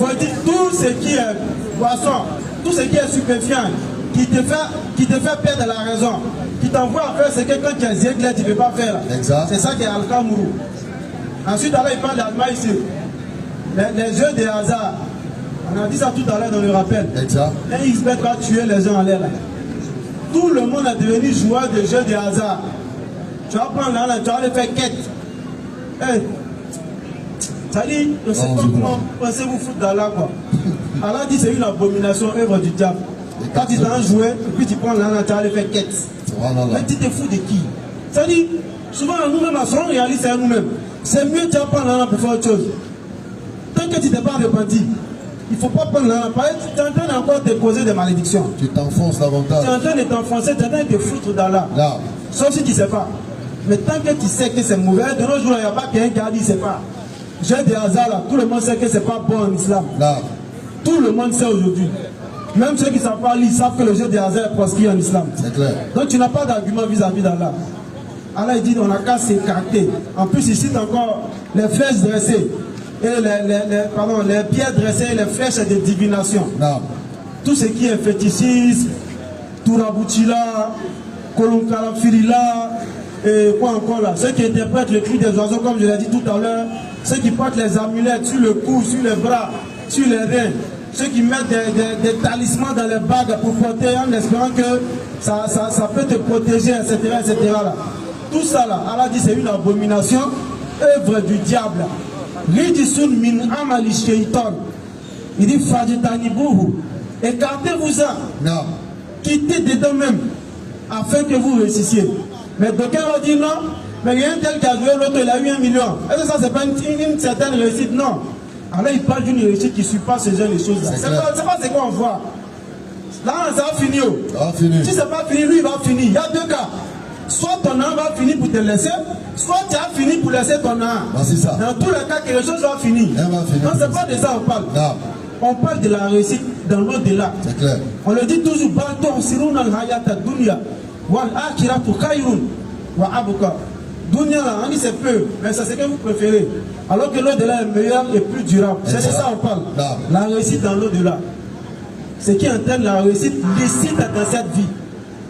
tout ce qui est boisson, tout ce qui est stupéfiant, qui te fait perdre la raison, qui t'envoie à faire ce que quand tu es zéglé, tu ne peux pas faire. C'est ça qui est Al-Khamru. Ensuite, alors, il parle d'Allemagne ici. Les jeux de hasard. On a dit ça tout à l'heure dans le rappel. Un X-Bet va tuer les gens en l'air. Tout le monde est devenu joueur de jeux de hasard. Tu vas prendre là, tu vas aller faire quête. Hey. Ça dit, je ne sais pas comment pensez-vous foutre dans là quoi. Allah dit c'est une abomination, œuvre du diable. Quand tu t'en joué, et puis tu prends là, tu vas aller faire quête. Mais tu te fous de qui? Ça dit, souvent nous-mêmes, on réalise c'est nous-mêmes. C'est mieux de prendre là pour faire autre chose. Tant que tu t'es pas repenti, il ne faut pas prendre là. Tu es en train encore de te causer des malédictions. Tu t'enfonces davantage. Tu es en train de t'enfoncer, tu es en train de te foutre dans là. Sauf si tu ne sais pas. Mais tant que tu sais que c'est mauvais, de nos jours, il n'y a pas quelqu'un qui a dit c'est pas. J'ai des hasards là, tout le monde sait que c'est pas bon en islam. Tout le monde sait aujourd'hui. Même ceux qui ne savent pas lire, savent que le jeu des hasards est proscrit en islam. C'est clair. Donc tu n'as pas d'argument vis-à-vis d'Allah. Allah il dit on n'a qu'à s'écarter. En plus il cite encore les flèches dressées et les pierres dressées et les flèches de divination. Tout ce qui est fétichisme, Touraboutila, Kolonkarafirila, et quoi encore là. Ceux qui interprètent le cri des oiseaux comme je l'ai dit tout à l'heure, ceux qui portent les amulettes sur le cou, sur les bras, sur les reins, ceux qui mettent des talismans dans les bagues pour porter en espérant que ça peut te protéger, etc. etc. là. Tout ça là, Allah dit c'est une abomination, œuvre du diable. Ridisun min amali shaitan. Il dit fajitanibuhu. Écartez-vous-en. Quittez dedans même, afin que vous réussissiez. Mais d'aucuns vont dire non, mais il y a un tel qui a joué, l'autre il a eu 1 million. Est-ce que ça c'est pas une certaine réussite? Non. Alors il parle d'une réussite qui ne suit pas ce genre de choses là. C'est pas ce qu'on voit. Là ça va finir. Si c'est pas fini, lui il va finir. Il y a deux cas. Soit ton âme va finir pour te laisser, soit tu as fini pour laisser ton âme. Dans tous les cas, quelque chose va finir. Non, c'est pas de ça on parle. On parle de la réussite dans l'au-delà. C'est clair. On le dit toujours, Balton sirun al-hayata dunya wal akhiratu khayrun wa abqa. Dunya là, on dit c'est peu, mais c'est ce que vous préférez. Alors que l'au-delà est meilleur et plus durable. C'est de ça on parle. La réussite dans l'au-delà. Ce qui entraîne la réussite licite dans cette vie.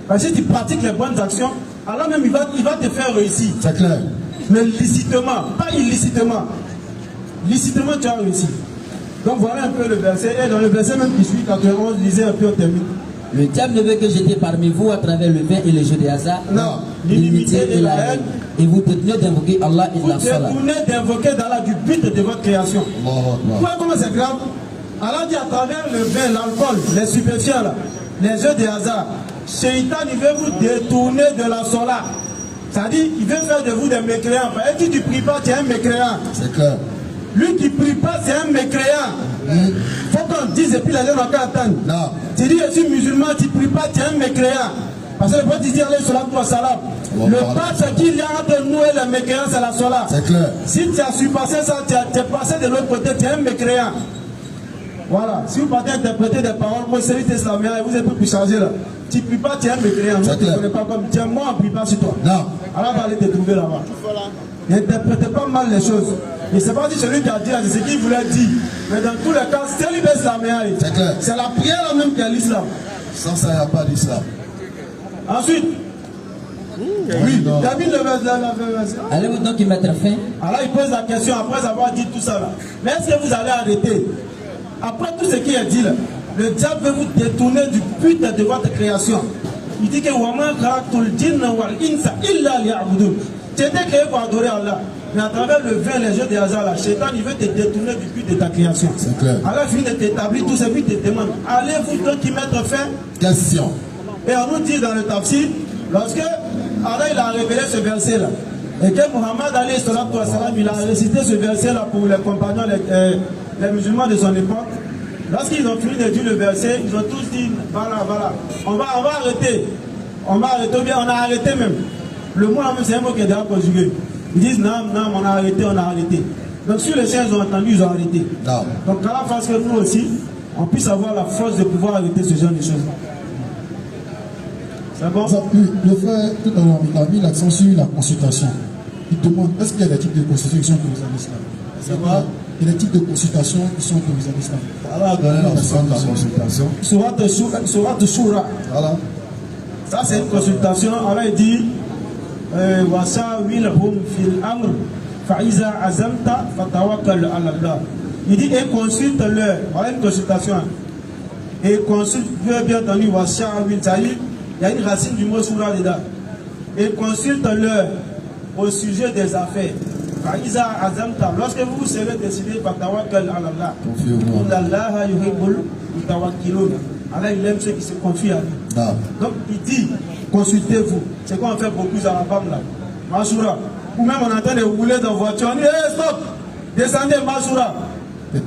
Parce que si tu pratiques les bonnes actions, alors même il va te faire réussir. C'est clair. Mais licitement, pas illicitement. Licitement, tu as réussi. Donc voilà un peu le verset. Et dans le verset même qui suit, 91, lisez un peu, on termine. Le diable ne veut que j'étais parmi vous à travers le vin et les jeux de hasard, l'inimité et la haine. Et vous détournez d'invoquer Allah et Vous la salat. détournez d'invoquer d'Allah du but de votre création. Pourquoi comment c'est grave? Allah dit à travers le vin, l'alcool, les stupéfiants, là, les jeux de hasard, Shaitan, il veut vous détourner de la sola. C'est-à-dire, il veut faire de vous des mécréants. Et si tu ne pries pas, tu es un mécréant. C'est clair. Lui qui ne prie pas, c'est un mécréant. Il faut qu'on dise, et puis les gens n'ont qu'à attendre. Non. Tu dis, je suis musulman, tu ne pries pas, tu es un mécréant. Parce que le prophète dit, allez, salam wa salam. Le pas qu'il y a entre nous et les mécréants, c'est la sola. C'est clair. Si tu as surpassé ça, tu es passé de l'autre côté, tu es un mécréant. Voilà. Si vous partez interpréter des paroles, moi, c'est l'islamien, et vous êtes plus chargé là. Tu ne pries pas, tu es un mécréant. Je ne te connais pas comme tiens, moi, on ne prie pas sur toi. Non. Alors, va aller te trouver là-bas. N'interprétez pas mal les choses. Et c'est pas dit celui qui a dit, c'est ce qu'il voulait dire. Mais dans tous les cas, c'est l'islamien. C'est clair. C'est la prière là même qui est l'islam. Sans ça, il n'y a pas d'islam. Ensuite, oui, termine le verset. Allez-vous donc y mettre fin? Alors il pose la question après avoir dit tout ça là. Mais est-ce que vous allez arrêter? Après tout ce qui est dit là, le diable veut vous détourner du but de votre création. Il dit que Wama khalaqtul jinna wal insa illa liya'budun. Tu étais créé pour adorer Allah. Mais à travers le vin, les jeux de hasard, là, Shaitan, il veut te détourner du but de ta création. C'est clair. Alors il finit de t'établir tout ce but, il te demande, allez-vous donc y mettre fin? Question. Et on nous dit dans le tafsir, lorsque Allah il a révélé ce verset là, et que Muhammad alayhi salatu wa salam, il a récité ce verset là pour les compagnons, les musulmans de son époque, lorsqu'ils ont fini de dire le verset, ils ont tous dit, voilà, on va arrêter. On va arrêter, ou bien on a arrêté même. Le mot là même, c'est un mot qui est déjà conjugué. Ils disent, non, on a arrêté. Donc sur les siens, ils ont entendu, ils ont arrêté. Non. Donc qu'Allah fasse que nous aussi, on puisse avoir la force de pouvoir arrêter ce genre de choses. C'est bon? Le frère, tout à l'heure, il a mis l'accent sur la consultation. Il demande, est-ce qu'il y a des types de consultation qui sont autorisés en islam? C'est quoi? Il y a des types de consultation qui sont autorisés en islam. Allah a donné la façon de la consultation. Surat Shura. Voilà. Ça, c'est une consultation. Allah dit Wasawilhum fil amr fa'iza azamta fatawakkal ala Allah. Il dit et consulte-leur. Voilà une consultation. Et consulte, bien entendu, Wasawil, il y a une racine du mot Shura dedans. Et consulte-leur au sujet des affaires. Fa'iza azamta. Lorsque vous serez décidé, fatawakkal ala Allah. Confiez-vous. Allah yuhibbul mutawakkilun. Allah il aime ceux qui se confient à lui. Non. Donc il dit, consultez-vous. C'est quoi on fait beaucoup à la femme là. Masura. Ou même on est en train de rouler dans la voiture. On dit, hey, stop. Descendez, Masura. Les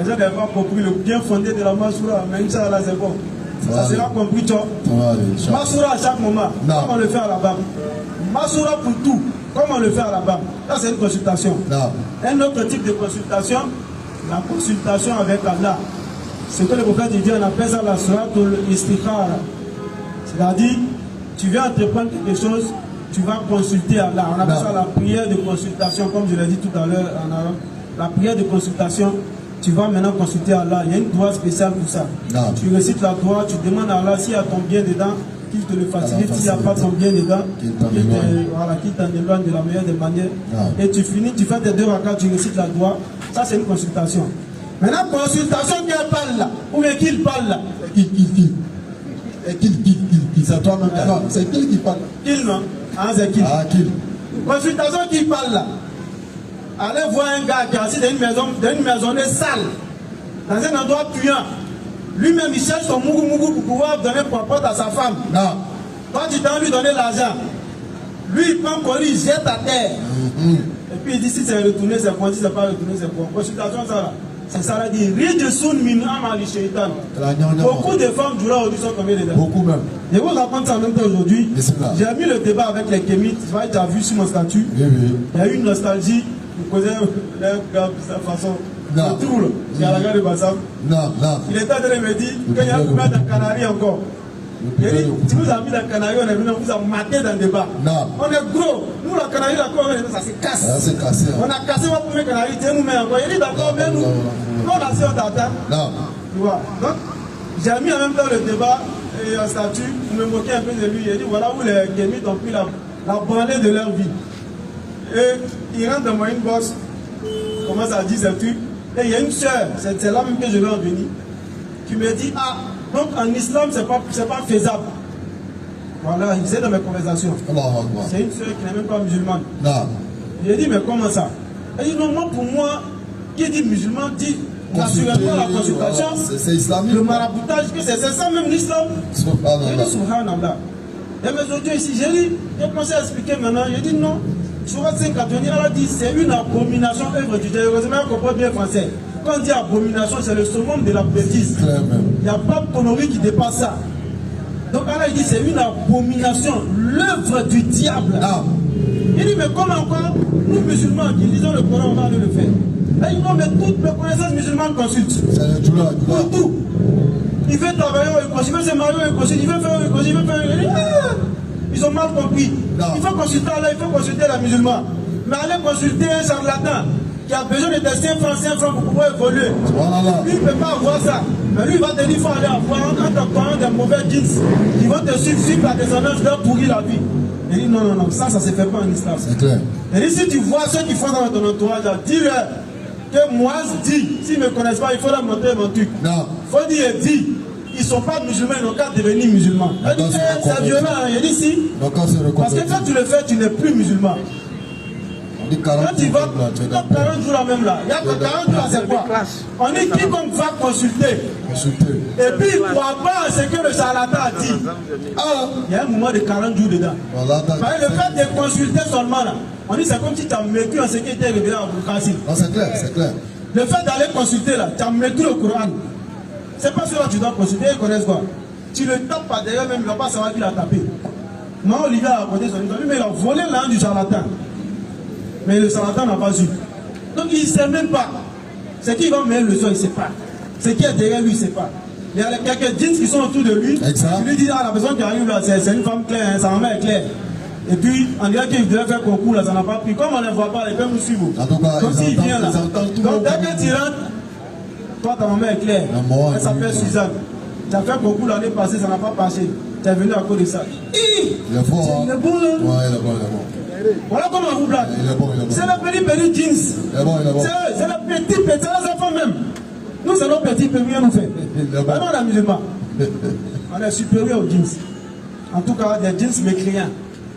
gens n'avaient pas compris le bien fondé de la Masura. Mais ça là c'est bon. Ça sera compris, toi. Masura à chaque moment. Non. Comme on le fait à la BAM. Masura pour tout. Comme on le fait à la BAM. Ça c'est une consultation. Non. Un autre type de consultation, la consultation avec Allah. Ce que le prophète dit, on appelle ça la suratul istikhara. C'est-à-dire, tu viens entreprendre quelque chose, tu vas consulter Allah. On appelle ça la prière de consultation, comme je l'ai dit tout à l'heure en arabe. La prière de consultation, tu vas maintenant consulter Allah. Il y a une doigt spéciale pour ça. Non. Tu récites la doigt, tu demandes à Allah s'il y a ton bien dedans, qu'il te le facilite. S'il n'y a pas ton bien dedans, qu'il t'en éloigne de la meilleure des manières. Non. Et tu finis, tu fais tes 2 rakats, tu récites la doigt. Ça, c'est une consultation. Maintenant, consultation qu'elle parle là, ou bien qu'il parle là. Qu'il. C'est toi-même. Non, c'est qu'il qui parle. Qu'il non. Ah, c'est qu'il. Ah, qu'il. Consultation qu'il parle là. Allez voir un gars qui est assis dans une maisonnée sale, dans un endroit puant. Lui-même, il cherche son mougou pour pouvoir donner propre à sa femme. Non. Toi, tu t'en lui donner l'argent. Lui, il prend pour lui, il jette à terre. Et puis il dit si c'est retourné, c'est bon. Si c'est pas retourné, c'est bon. Consultation, ça là. C'est ça, là, dit beaucoup de femmes du aujourd'hui sont tombées dedans. Beaucoup même. Je vous raconte ça en même temps aujourd'hui. J'ai mis le débat avec les kémites. Tu as vu sur mon statut. Oui, oui. Il y a eu une nostalgie. Vous posez leur gars de cette façon. Non. C'est tout là. C'est à la gare de Bassam. Non. Il était en train de me dire qu'il y a un couvert de Canaries encore. Il dit, si vous avez mis la Canarie, on est venu, on vous a maté dans le débat. Non. On est gros. Nous, la Canarie, la cour, ça se casse. Ça s'est cassé. On a cassé votre premier Canarie, Dieu nous met encore. Il dit d'accord, mais nous, on a si on t'attend. Non. Tu vois. Donc, j'ai mis en même temps le débat et un statut, je me moquais un peu de lui. Il dit voilà où les Kémites ont pris la branlée de leur vie. Et il rentre dans mon inbox, commence à dire ce truc. Et il y a une soeur, c'est là même que je vais en venir, qui me dit ah, donc en islam, c'est pas faisable. Voilà, il sait dans mes conversations. C'est une soeur qui n'est même pas musulmane. J'ai dit mais comment ça? Elle dit non, moi pour moi, qui dit musulman dit naturellement la consultation, c'est islamique. Le maraboutage, que c'est ça même l'islam. Subhanallah. Et mais aujourd'hui ici, j'ai commencé à expliquer maintenant, j'ai dit non. Surat 590, elle a dit c'est une abomination œuvre du diable. Heureusement, elle comprend bien français. Quand on dit abomination, c'est le summum de la bêtise. Il n'y a pas de connerie qui dépasse ça. Donc elle a dit c'est une abomination, l'œuvre du diable. Il dit mais comment encore nous musulmans qui lisons le Coran, on va aller le faire. Elle dit non mais toutes mes connaissances musulmanes consultent. Pour tout. Il veut travailler au Écosse, il veut se marier au Écosse, il veut faire au Écosse, il veut faire. Il dit, ils ont mal compris. Il faut consulter Allah, il faut consulter la musulmane. Mais aller consulter un charlatan qui a besoin de tester un franc pour pouvoir évoluer. Lui, il ne peut pas avoir ça. Mais lui, il va te dire qu'il faut aller avoir un doctorant des mauvais jeans qui vont te suivre la descendance leur pourrir la vie. Il dit non, ça ne se fait pas en islam. C'est clair. Il dit si tu vois ceux qui font dans ton entourage, dis-leur que moi je dis, s'ils ne me connaissent pas, il faut leur montrer mon truc. Il faut dire, ils ne sont pas musulmans, ils n'ont qu'à devenir musulmans. Il dit c'est violent, il dit si. Parce que quand tu le fais, tu n'es plus musulman. Quand tu vas, 40 jours là même là, il y a 40 jours là, c'est quoi? On dit quiconque va consulter. Et puis il ne croit pas à ce que le charlatan a dit. Il y a un moment de 40 jours dedans. Le fait de consulter seulement là, on dit c'est comme si tu as mécu en ce qui était révélé à Boukassi. C'est clair, c'est clair. Le fait d'aller consulter là, tu as mécu le Coran. C'est pas celui-là que tu dois consulter, ils connaissent quoi. Tu le tapes par derrière même, il ne va pas savoir qui l'a tapé. Non, Olivier a raconté son histoire, mais il a volé l'âme du charlatan. Mais le charlatan n'a pas su. Donc il ne sait même pas. C'est qui va mettre le son, il ne sait pas. C'est qui est derrière lui, il ne sait pas. Il y a quelques jeans qui sont autour de lui. Il lui dit ah, la personne qui arrive là, c'est une femme claire, hein, sa maman est claire. Et puis, on dirait qu'il devait faire concours là, ça n'a pas pris. Comme on ne les voit pas, les peuvent nous suivre. Comme s'il vient là. Donc dès que tu rentres, toi ta maman est claire. Elle s'appelle Suzanne. Tu as fait concours l'année passée, ça n'a pas passé. Tu es venu à cause de ça. Il est fort. Il est bon là. Ouais, il est bon. Voilà comment on vous blague. C'est le petit jeans. C'est le petit, c'est les enfants même. Nous, c'est nos petits, ils ne peuvent rien nous faire. Vraiment, on est musulmans. On est supérieur aux jeans. En tout cas, des jeans mécréants.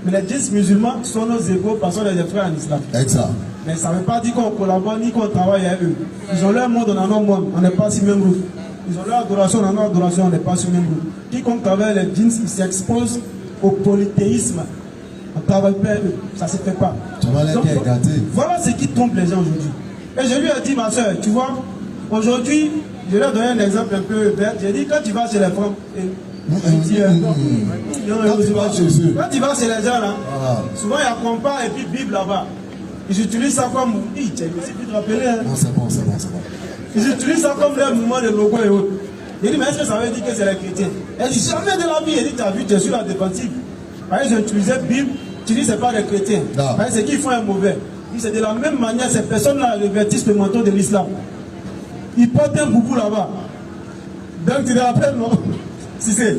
Mais les jeans musulmans sont nos égaux parce qu'on est des frères en islam. Exact. Mais ça ne veut pas dire qu'on collabore ni qu'on travaille avec eux. Ils ont leur monde, on a notre monde. On n'est pas sur le même groupe. Ils ont leur adoration, on a notre adoration, on n'est pas sur le même groupe. Quiconque travaille les jeans, il s'expose au polythéisme. On ne travaille pas avec eux. Ça ne se fait pas. Donc, voilà ce qui trompe les gens aujourd'hui. Et je lui ai dit, ma soeur, tu vois, aujourd'hui, je leur ai donné un exemple un peu bête. J'ai dit, quand tu vas chez les femmes, quand tu vas chez les gens là, souvent il y a compas et puis Bible là-bas. Ils utilisent ça comme. Tu sais plus te rappeler. Hein? Non, c'est bon. Ils utilisent ça comme leur mouvement de logo et autres. Il dit, mais est-ce que ça veut dire que c'est les chrétiens? Elle dit, jamais de la vie. Elle dit, tu as vu, tu es sur la défensive. Par exemple, j'ai utilisé Bible, tu dis, c'est pas les chrétiens. Par exemple, c'est qu'ils font un mauvais. C'est de la même manière, ces personnes-là revêtissent le manteau de l'islam. Ils portent un boubou là-bas. Donc tu te rappelles, non? Si c'est,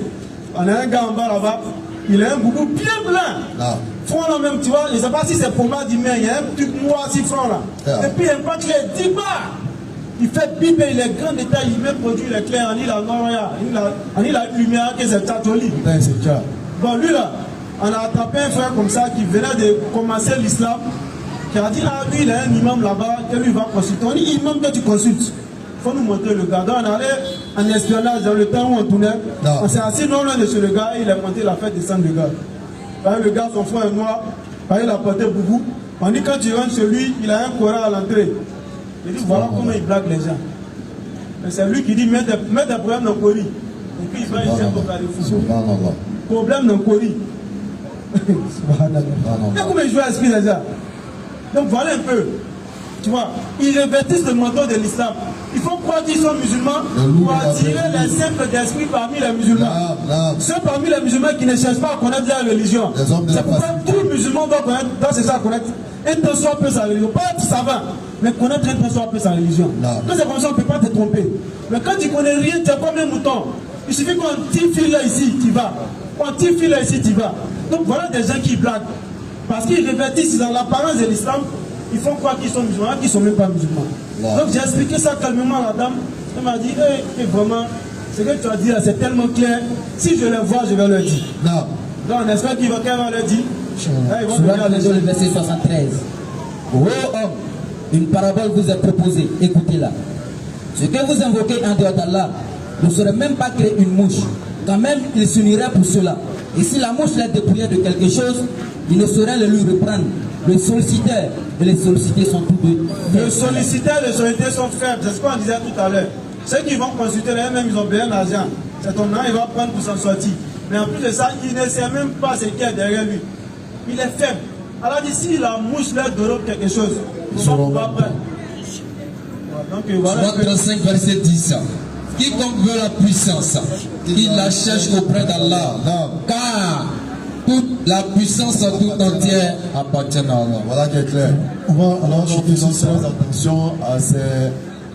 on a un gars en bas là-bas, il a un boubou bien blanc. Front là même, tu vois, je ne sais pas si c'est pour moi du main, il y a un truc noir si front là. Et puis il pas clair, 10 bars. Il fait pipe, il est grand détail, il met produit, il est clair, on dit la noria, on dit la lumière que c'est catholique. Bon, lui là, on a attrapé un frère comme ça qui venait de commencer l'islam, qui a dit, ah lui il a un imam là-bas, que lui va consulter. On dit, imam que tu consultes. Il faut nous montrer le gars. Donc on allait en espionnage dans le temps où on tournait. On s'est assis non loin de chez le gars, il a monté la fête de sang de gars. Le gars, son frère est noir, il a porté beaucoup. On dit quand tu rentres chez lui, il a un Coran à l'entrée. Il dit voilà comment il blague les gens. C'est lui qui dit mets des problèmes dans le Coran. Et puis il va ici pour faire des fous. Problème dans le Coran. Et comment il joue à l'esprit déjà. Donc voilà un peu. Tu vois, ils revêtissent le manteau de l'islam. Il faut croire qu'ils sont musulmans pour attirer les simples d'esprit parmi les musulmans. Ceux parmi les musulmans qui ne cherchent pas à connaître la religion. C'est pourquoi tout musulman doit connaître, doit chercher à connaître un tant soit peu sa religion. Pas être savant, mais connaître un tant soit peu sa religion. Quand c'est comme ça, on ne peut pas te tromper. Mais quand tu ne connais rien, tu es comme un mouton. Il Il suffit qu'on tire là ici, tu vas. On tire là ici, tu vas. Donc voilà des gens qui blaguent. Parce qu'ils revêtissent dans l'apparence de l'islam, ils font croire qu'ils sont musulmans, qu'ils ne sont même pas musulmans. Wow. Donc j'ai expliqué ça calmement à la dame. Elle m'a dit, vraiment, ce que tu as dit là, c'est tellement clair. Si je le vois, je vais le dire. Non. Donc on espère qu'elle va le dire. Le verset 73. Ô homme, une parabole vous est proposée, écoutez-la. Ce que vous invoquez en dehors d'Allah ne saurait même pas créer une mouche. Quand même, il s'unirait pour cela. Et si la mouche l'a dépouillé de quelque chose, il ne saurait le lui reprendre. Le solliciteur et les sollicités sont tous deux. Le solliciteur et les sollicités sont faibles. C'est ce qu'on disait tout à l'heure. Ceux qui vont consulter, eux-mêmes, ils ont bien d'argent. C'est ton nom, il va prendre pour s'en sortir. Mais en plus de ça, il ne sait même pas ce qu'il y a derrière lui. Il est faible. Alors, d'ici, la mouche leur donne quelque chose. Ils vont pouvoir prendre. Donc, voilà. 35, verset 10. Quiconque veut la puissance, il la cherche auprès d'Allah. Car toute la puissance tout entière appartient à Allah. Voilà qui est clair. On va alors faisons très attention à ces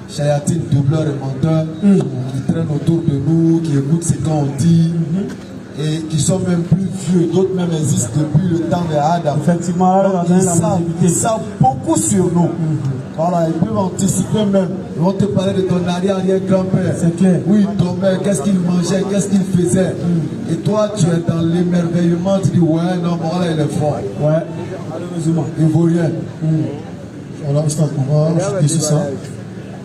chayatines doubleurs et menteurs qui traînent autour de nous, qui écoutent ce qu'on dit et qui sont même plus vieux. D'autres même existent depuis le temps de Adam. Effectivement, ils savent beaucoup sur nous. Voilà, ils peuvent anticiper même. Ils vont te parler de ton arrière-grand-père. C'est clair. Oui, ton père, qu'est-ce qu'il mangeait, qu'est-ce qu'il faisait. Et toi, tu es dans l'émerveillement, tu dis, ouais, non, voilà, il est fort. Ouais, malheureusement. Il ne vaut rien. Voilà, on va ajouter sur ça.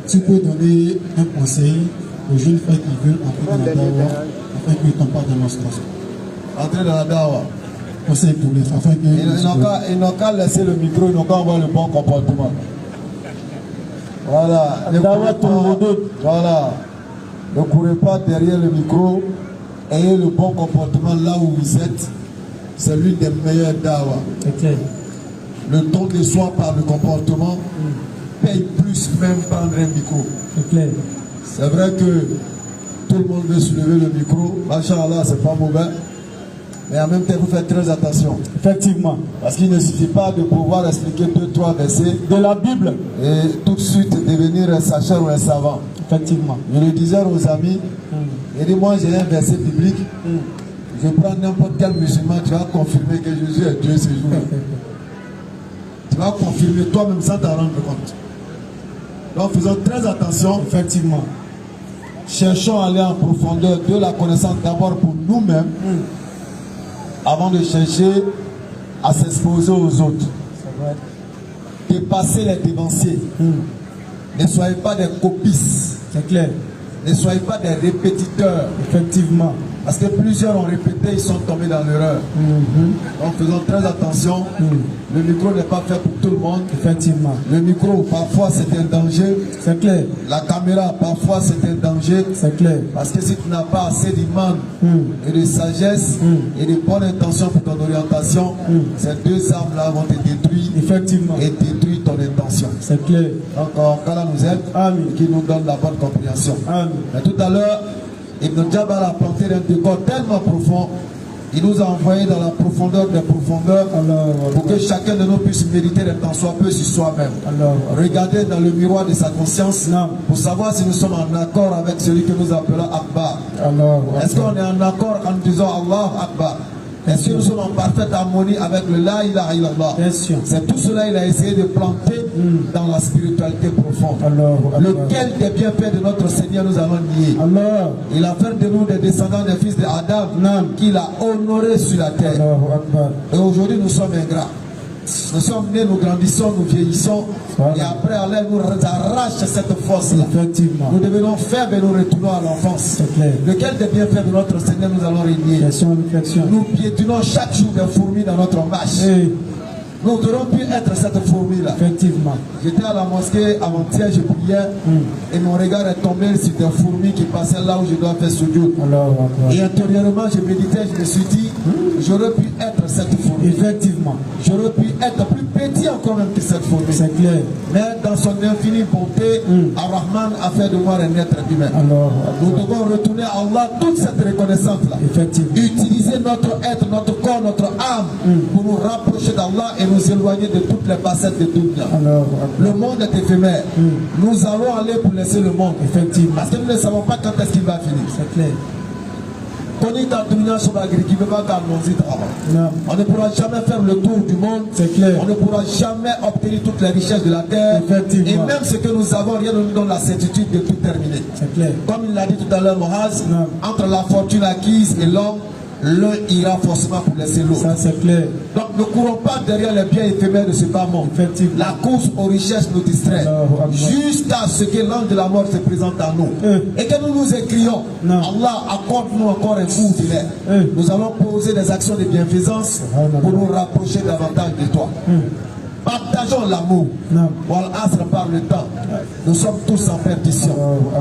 Tu peux donner un conseil aux jeunes frères qui veulent entrer dans la dawa afin qu'ils ne tombent pas dans l'ostration. Entrer dans la dawa. Conseil pour les afin qu'ils ils n'ont qu'à laisser le micro, ils n'ont qu'à avoir le bon comportement. Voilà. Voilà. Ne courez pas derrière le micro. Ayez le bon comportement là où vous êtes. C'est l'une des meilleures dawa. Okay. Le don de soi par le comportement paye plus même prendre un micro. C'est vrai que tout le monde veut soulever le micro. Machallah, c'est pas mauvais. Mais en même temps, il faut faire très attention. Effectivement. Parce qu'il ne suffit pas de pouvoir expliquer 2-3 versets de la Bible et tout de suite devenir un sacheur ou un savant. Effectivement. Je le disais aux amis, et dis moi j'ai un verset biblique, je prends n'importe quel musulman, tu vas confirmer que Jésus est Dieu ce jour-là. Tu vas confirmer toi-même sans t'en rendre compte. Donc faisons très attention. Effectivement. Cherchons à aller en profondeur de la connaissance d'abord pour nous-mêmes. Avant de chercher à s'exposer aux autres. Dépassez les dévanciers. Ne soyez pas des copistes. C'est clair. Ne soyez pas des répétiteurs. Effectivement. Parce que plusieurs ont répété, ils sont tombés dans l'erreur. Donc faisons très attention. Le micro n'est pas fait pour tout le monde. Effectivement. Le micro, parfois c'est un danger. C'est clair. La caméra, parfois c'est un danger. C'est clair. Parce que si tu n'as pas assez d'imam et de sagesse et de bonnes intentions pour ton orientation, ces deux armes-là vont te détruire. Effectivement. Et détruire ton intention. C'est clair. Donc, qu'Allah nous aide. Amen. Et qu'il nous donne la bonne compréhension. Amen. Mais tout à l'heure, Ibn Jabal a planté un décor tellement profond. Il nous a envoyé dans la profondeur des profondeurs pour que chacun de nous puisse mériter d'être en soi peu sur soi-même. Regardez dans le miroir de sa conscience pour savoir si nous sommes en accord avec celui que nous appelons Akbar. Est-ce qu'on est en accord en disant Allah Akbar? Est-ce que nous sommes en parfaite harmonie avec le La ilaha illallah? C'est tout cela qu'il a essayé de planter dans la spiritualité profonde. Lequel des bienfaits de notre Seigneur nous allons nier? Il a fait de nous des descendants des fils d'Adam qu'il a honorés sur la terre. Et aujourd'hui nous sommes ingrats. Nous sommes nés, nous grandissons, nous vieillissons. Et après Allah nous arrache cette force-là. Nous devenons faibles et nous retournons à l'enfance. Lequel des bienfaits de notre Seigneur nous allons régner? Nous piétinons chaque jour des fourmis dans notre marche. Nous aurions pu être cette fourmi-là. Effectivement. J'étais à la mosquée avant-hier, je priais et mon regard est tombé sur des fourmis qui passaient là où je dois faire sujoud. Et intérieurement, je méditais, je me suis dit, j'aurais pu être cette fourmi. Effectivement. J'aurais pu être plus petit encore même que cette fourmi. C'est clair. Mais dans son infinie bonté, Ar-Rahman a fait de moi un être humain. Nous devons retourner à Allah toute cette reconnaissance-là. Utiliser notre être, notre corps, notre âme pour nous rapprocher d'Allah et nous éloigner de toutes les facettes de dunya. Le monde est éphémère. Nous allons aller pour laisser le monde. Parce que nous ne savons pas quand est-ce qu'il va finir. C'est clair. On ne pourra jamais faire le tour du monde. C'est clair. On ne pourra jamais obtenir toutes les richesses de la terre. Effectivement. Et même ce que nous avons, rien ne nous donne la certitude de tout terminer. C'est clair. Comme il l'a dit tout à l'heure, Mohaz, entre la fortune acquise et l'homme, l'un ira forcément pour laisser l'autre. Ça c'est clair. Donc ne courons pas derrière les biens éphémères de ce bas monde. Effectivement. La course aux richesses nous distrait jusqu'à ce que l'ange de la mort se présente à nous. Et que nous nous écrions, Allah accorde-nous encore un coup de l'air. Nous allons poser des actions de bienfaisance pour nous rapprocher davantage de toi. Partageons l'amour. Wal-Asr par le temps. Nous sommes tous en perdition.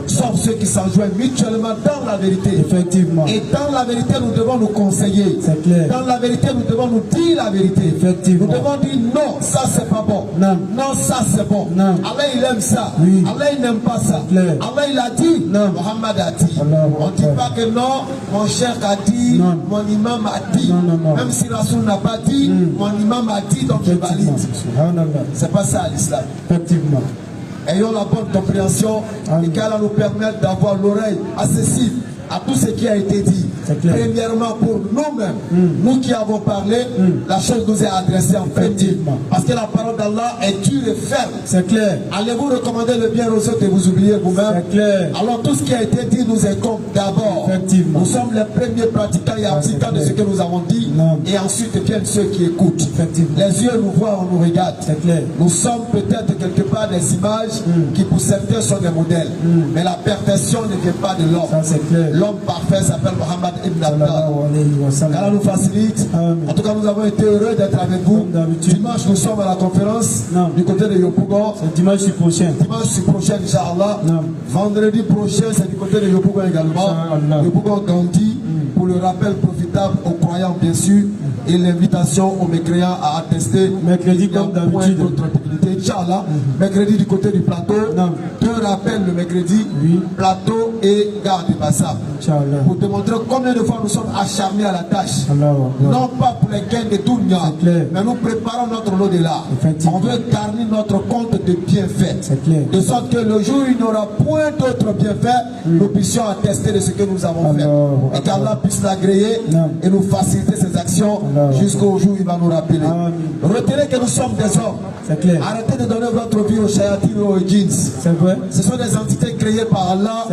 Sauf ceux qui s'enjoignent mutuellement dans la vérité. Effectivement. Et dans la vérité, nous devons nous conseiller. C'est clair. Dans la vérité, nous devons nous dire la vérité. Effectivement. Nous devons dire non, ça c'est pas bon. Non, ça c'est bon. Non. Allah il aime ça. Oui. Allah il n'aime pas ça. Clair. Allah il a dit. Non. Mohammed a dit. Allah. On ne dit pas que non, mon cher a dit, non. mon imam a dit. Non. Même si Rasoul n'a pas dit, mon imam a dit, donc je valide. C'est pas ça l'islam. Effectivement. Ayons la bonne compréhension et qu'Allah nous permette d'avoir l'oreille accessible à tout ce qui a été dit. Premièrement pour nous-mêmes, nous qui avons parlé, la chose nous est adressée en premier. Parce que la parole d'Allah est dure et ferme. C'est clair. Allez-vous recommander le bien aux autres et vous oubliez vous-même? C'est clair. Alors tout ce qui a été dit nous incombe d'abord. Effectivement. Nous sommes les premiers pratiquants et appliquants de ce que nous avons dit. Et ensuite viennent ceux qui écoutent. Effectivement. Les yeux nous voient, on nous regarde. C'est clair. Nous sommes peut-être quelque part des images qui pour certains sont des modèles. Mais la perfection ne vient pas de l'homme. Ça c'est clair. L'homme parfait s'appelle Mohammed Ibn Abdallah. Allah nous facilite. En tout cas, nous avons été heureux d'être avec vous. Dimanche, nous sommes à la conférence du côté de Yopougon. C'est dimanche prochain. Dimanche prochain, Inch'Allah. Vendredi prochain, c'est du côté de Yopougon également. Yopougon Gandhi, pour le rappel profitable aux croyants, bien sûr, et l'invitation aux mécréants à attester. Mercredi, comme d'habitude. Inch'Allah. Mercredi du côté du plateau. Deux rappels le mercredi. Plateau et gare de Bassam. Pour te montrer combien de fois nous sommes acharnés à la tâche. Non pas pour les gains de tout le monde, mais nous préparons notre lot de là. On veut garnir notre compte de bienfaits. De sorte que le jour où il n'y aura point d'autres bienfaits, nous puissions attester de ce que nous avons fait. Et qu'Allah puisse l'agréer et nous faciliter ces actions jusqu'au jour où il va nous rappeler. Retenez que nous sommes des hommes. Arrêtez de donner votre vie aux shayatines ou aux djinns. Ce sont des entités créées par Allah,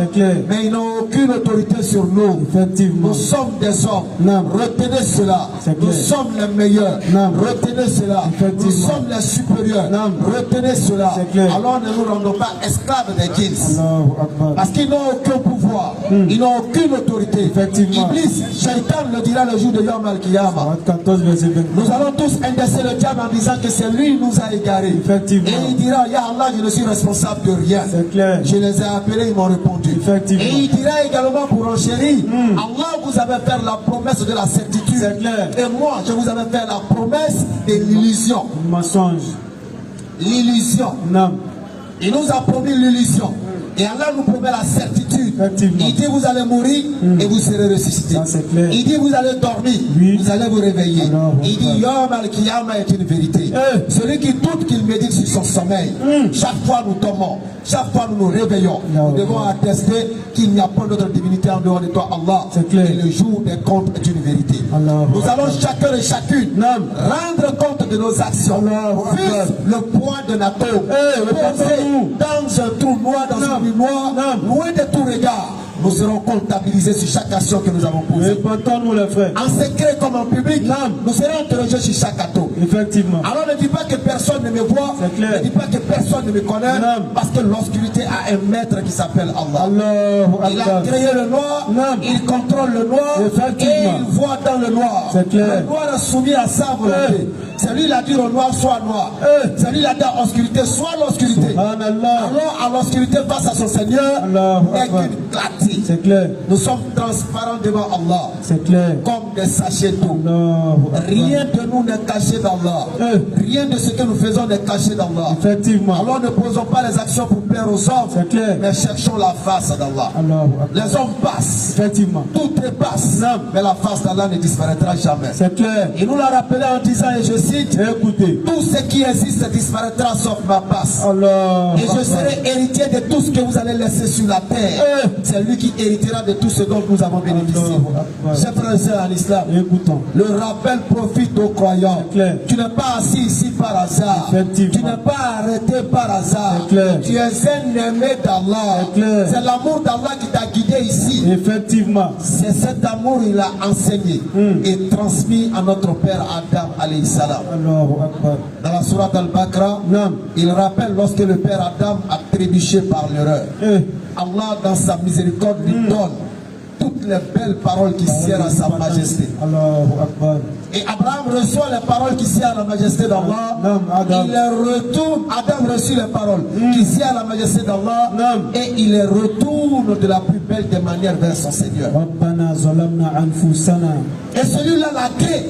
mais ils n'ont aucune autorité sur nous. Nous sommes des hommes. Retenez cela. Nous sommes les meilleurs. Retenez cela. Nous sommes les supérieurs. Retenez cela. Alors ne nous rendons pas esclaves des djinns. Parce qu'ils n'ont aucun pouvoir. Ils n'ont aucune autorité. Iblis, Shaitan le dira le jour de Yom Al-Qiyamah. Nous allons tous indexer le diable en disant que c'est lui qui nous a égarés. Et il dira, Ya Allah, je ne suis responsable de rien. Je les ai appelés, ils m'ont répondu. Et il dira également pour enchérir, Allah vous avait fait la promesse de la certitude. Et moi, je vous avais fait la promesse de l'illusion. Mensonge. L'illusion. Il nous a promis l'illusion. Et Allah nous promet la certitude. Il dit vous allez mourir et vous serez ressuscité. Il dit vous allez dormir, vous allez vous réveiller. Il dit Yom Al-Qiyamah est une vérité. Celui qui doute qu'il médite sur son sommeil, chaque fois nous tombons, chaque fois nous nous réveillons. Nous devons attester qu'il n'y a pas d'autre divinité en dehors de toi, Allah. Et le jour des comptes est une vérité. Nous allons chacun et chacune rendre compte de nos actions. Fils le poids d'un atome posé dans un trou noir, dans une nuit noire, loin de tout regard. Nous serons comptabilisés sur chaque action que nous avons posée. En secret comme en public, nous serons interrogés sur chaque atome. Alors ne dis pas que personne ne me voit, ne dis pas que personne ne me connaît, parce que l'obscurité a un maître qui s'appelle Allah. Il a créé le noir, il contrôle le noir et il voit dans le noir. Le noir est soumis à sa volonté. C'est lui qui a dit au noir soit noir. C'est lui qui a dit à l'obscurité soit l'obscurité. Alors à l'obscurité face à son Seigneur, n'est qu'une clarté. C'est clair. Nous sommes transparents devant Allah. C'est clair. Comme des sachets d'eau. Rien de nous n'est caché d'Allah. Rien de ce que nous faisons n'est caché d'Allah. Effectivement. Alors ne posons pas les actions pour plaire aux hommes, mais cherchons la face d'Allah. Les hommes passent. Effectivement. Tout est passe. Mais la face d'Allah ne disparaîtra jamais. C'est clair. Il nous l'a rappelé en disant, et je cite, écoutez, tout ce qui existe disparaîtra sauf ma passe. Allah. Et je serai héritier de tout ce que vous allez laisser sur la terre. C'est lui qui héritera de tout ce dont nous avons bénéficié. Chers frères et sœurs en islam, écoutons. Le rappel profite aux croyants. Tu n'es pas assis ici par hasard. Tu n'es pas arrêté par hasard. Tu es un aimé d'Allah. C'est l'amour d'Allah qui t'a guidé ici. Effectivement. C'est cet amour qu'il a enseigné et transmis à notre père Adam alayhi salam. Dans la sourate Al-Baqarah, il rappelle lorsque le père Adam a trébuché par l'erreur. Allah dans sa miséricorde lui donne toutes les belles paroles qui sièrent à sa majesté. Et Abraham reçoit les paroles qui sièrent à la majesté d'Allah. Il les retourne. Adam reçut les paroles qui sièrent à la majesté d'Allah. Et il les retourne de la plus belle des manières vers son Seigneur. Et celui-là l'a créé.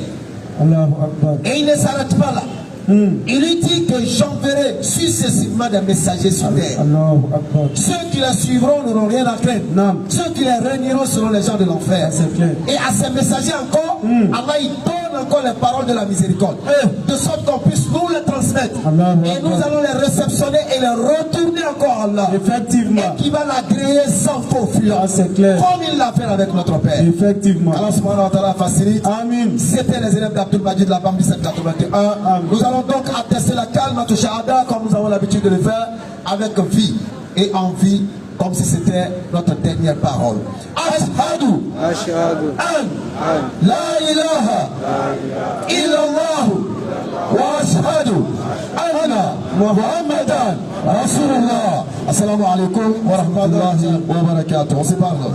Et il ne s'arrête pas là. Il lui dit que j'enverrai successivement des messagers sur terre. Ceux qui les suivront n'auront rien à craindre. Ceux qui les régneront seront les gens de l'enfer. Et à ces messagers encore, Allah il donne encore les paroles de la miséricorde, de sorte qu'on puisse nous les transmettre. Et nous allons les réceptionner et les retourner encore à Allah. Effectivement. Et qui va l'agréer sans faux fuyant. Comme il l'a fait avec notre Père. Effectivement. Allah subhanahu wa ta'ala facilite. Amin. C'était les élèves d'Abdul Majid de la BAM 1781. Nous allons donc attester la calme, notre shahada, comme nous avons l'habitude de le faire, avec vie et envie, comme si c'était notre dernière parole. Ashhadu an la ilaha illallah wa ashhadu anna Muhammadan Rasulullah. Assalamu alaikum wa rahmatullahi wa barakatuh. On se parle.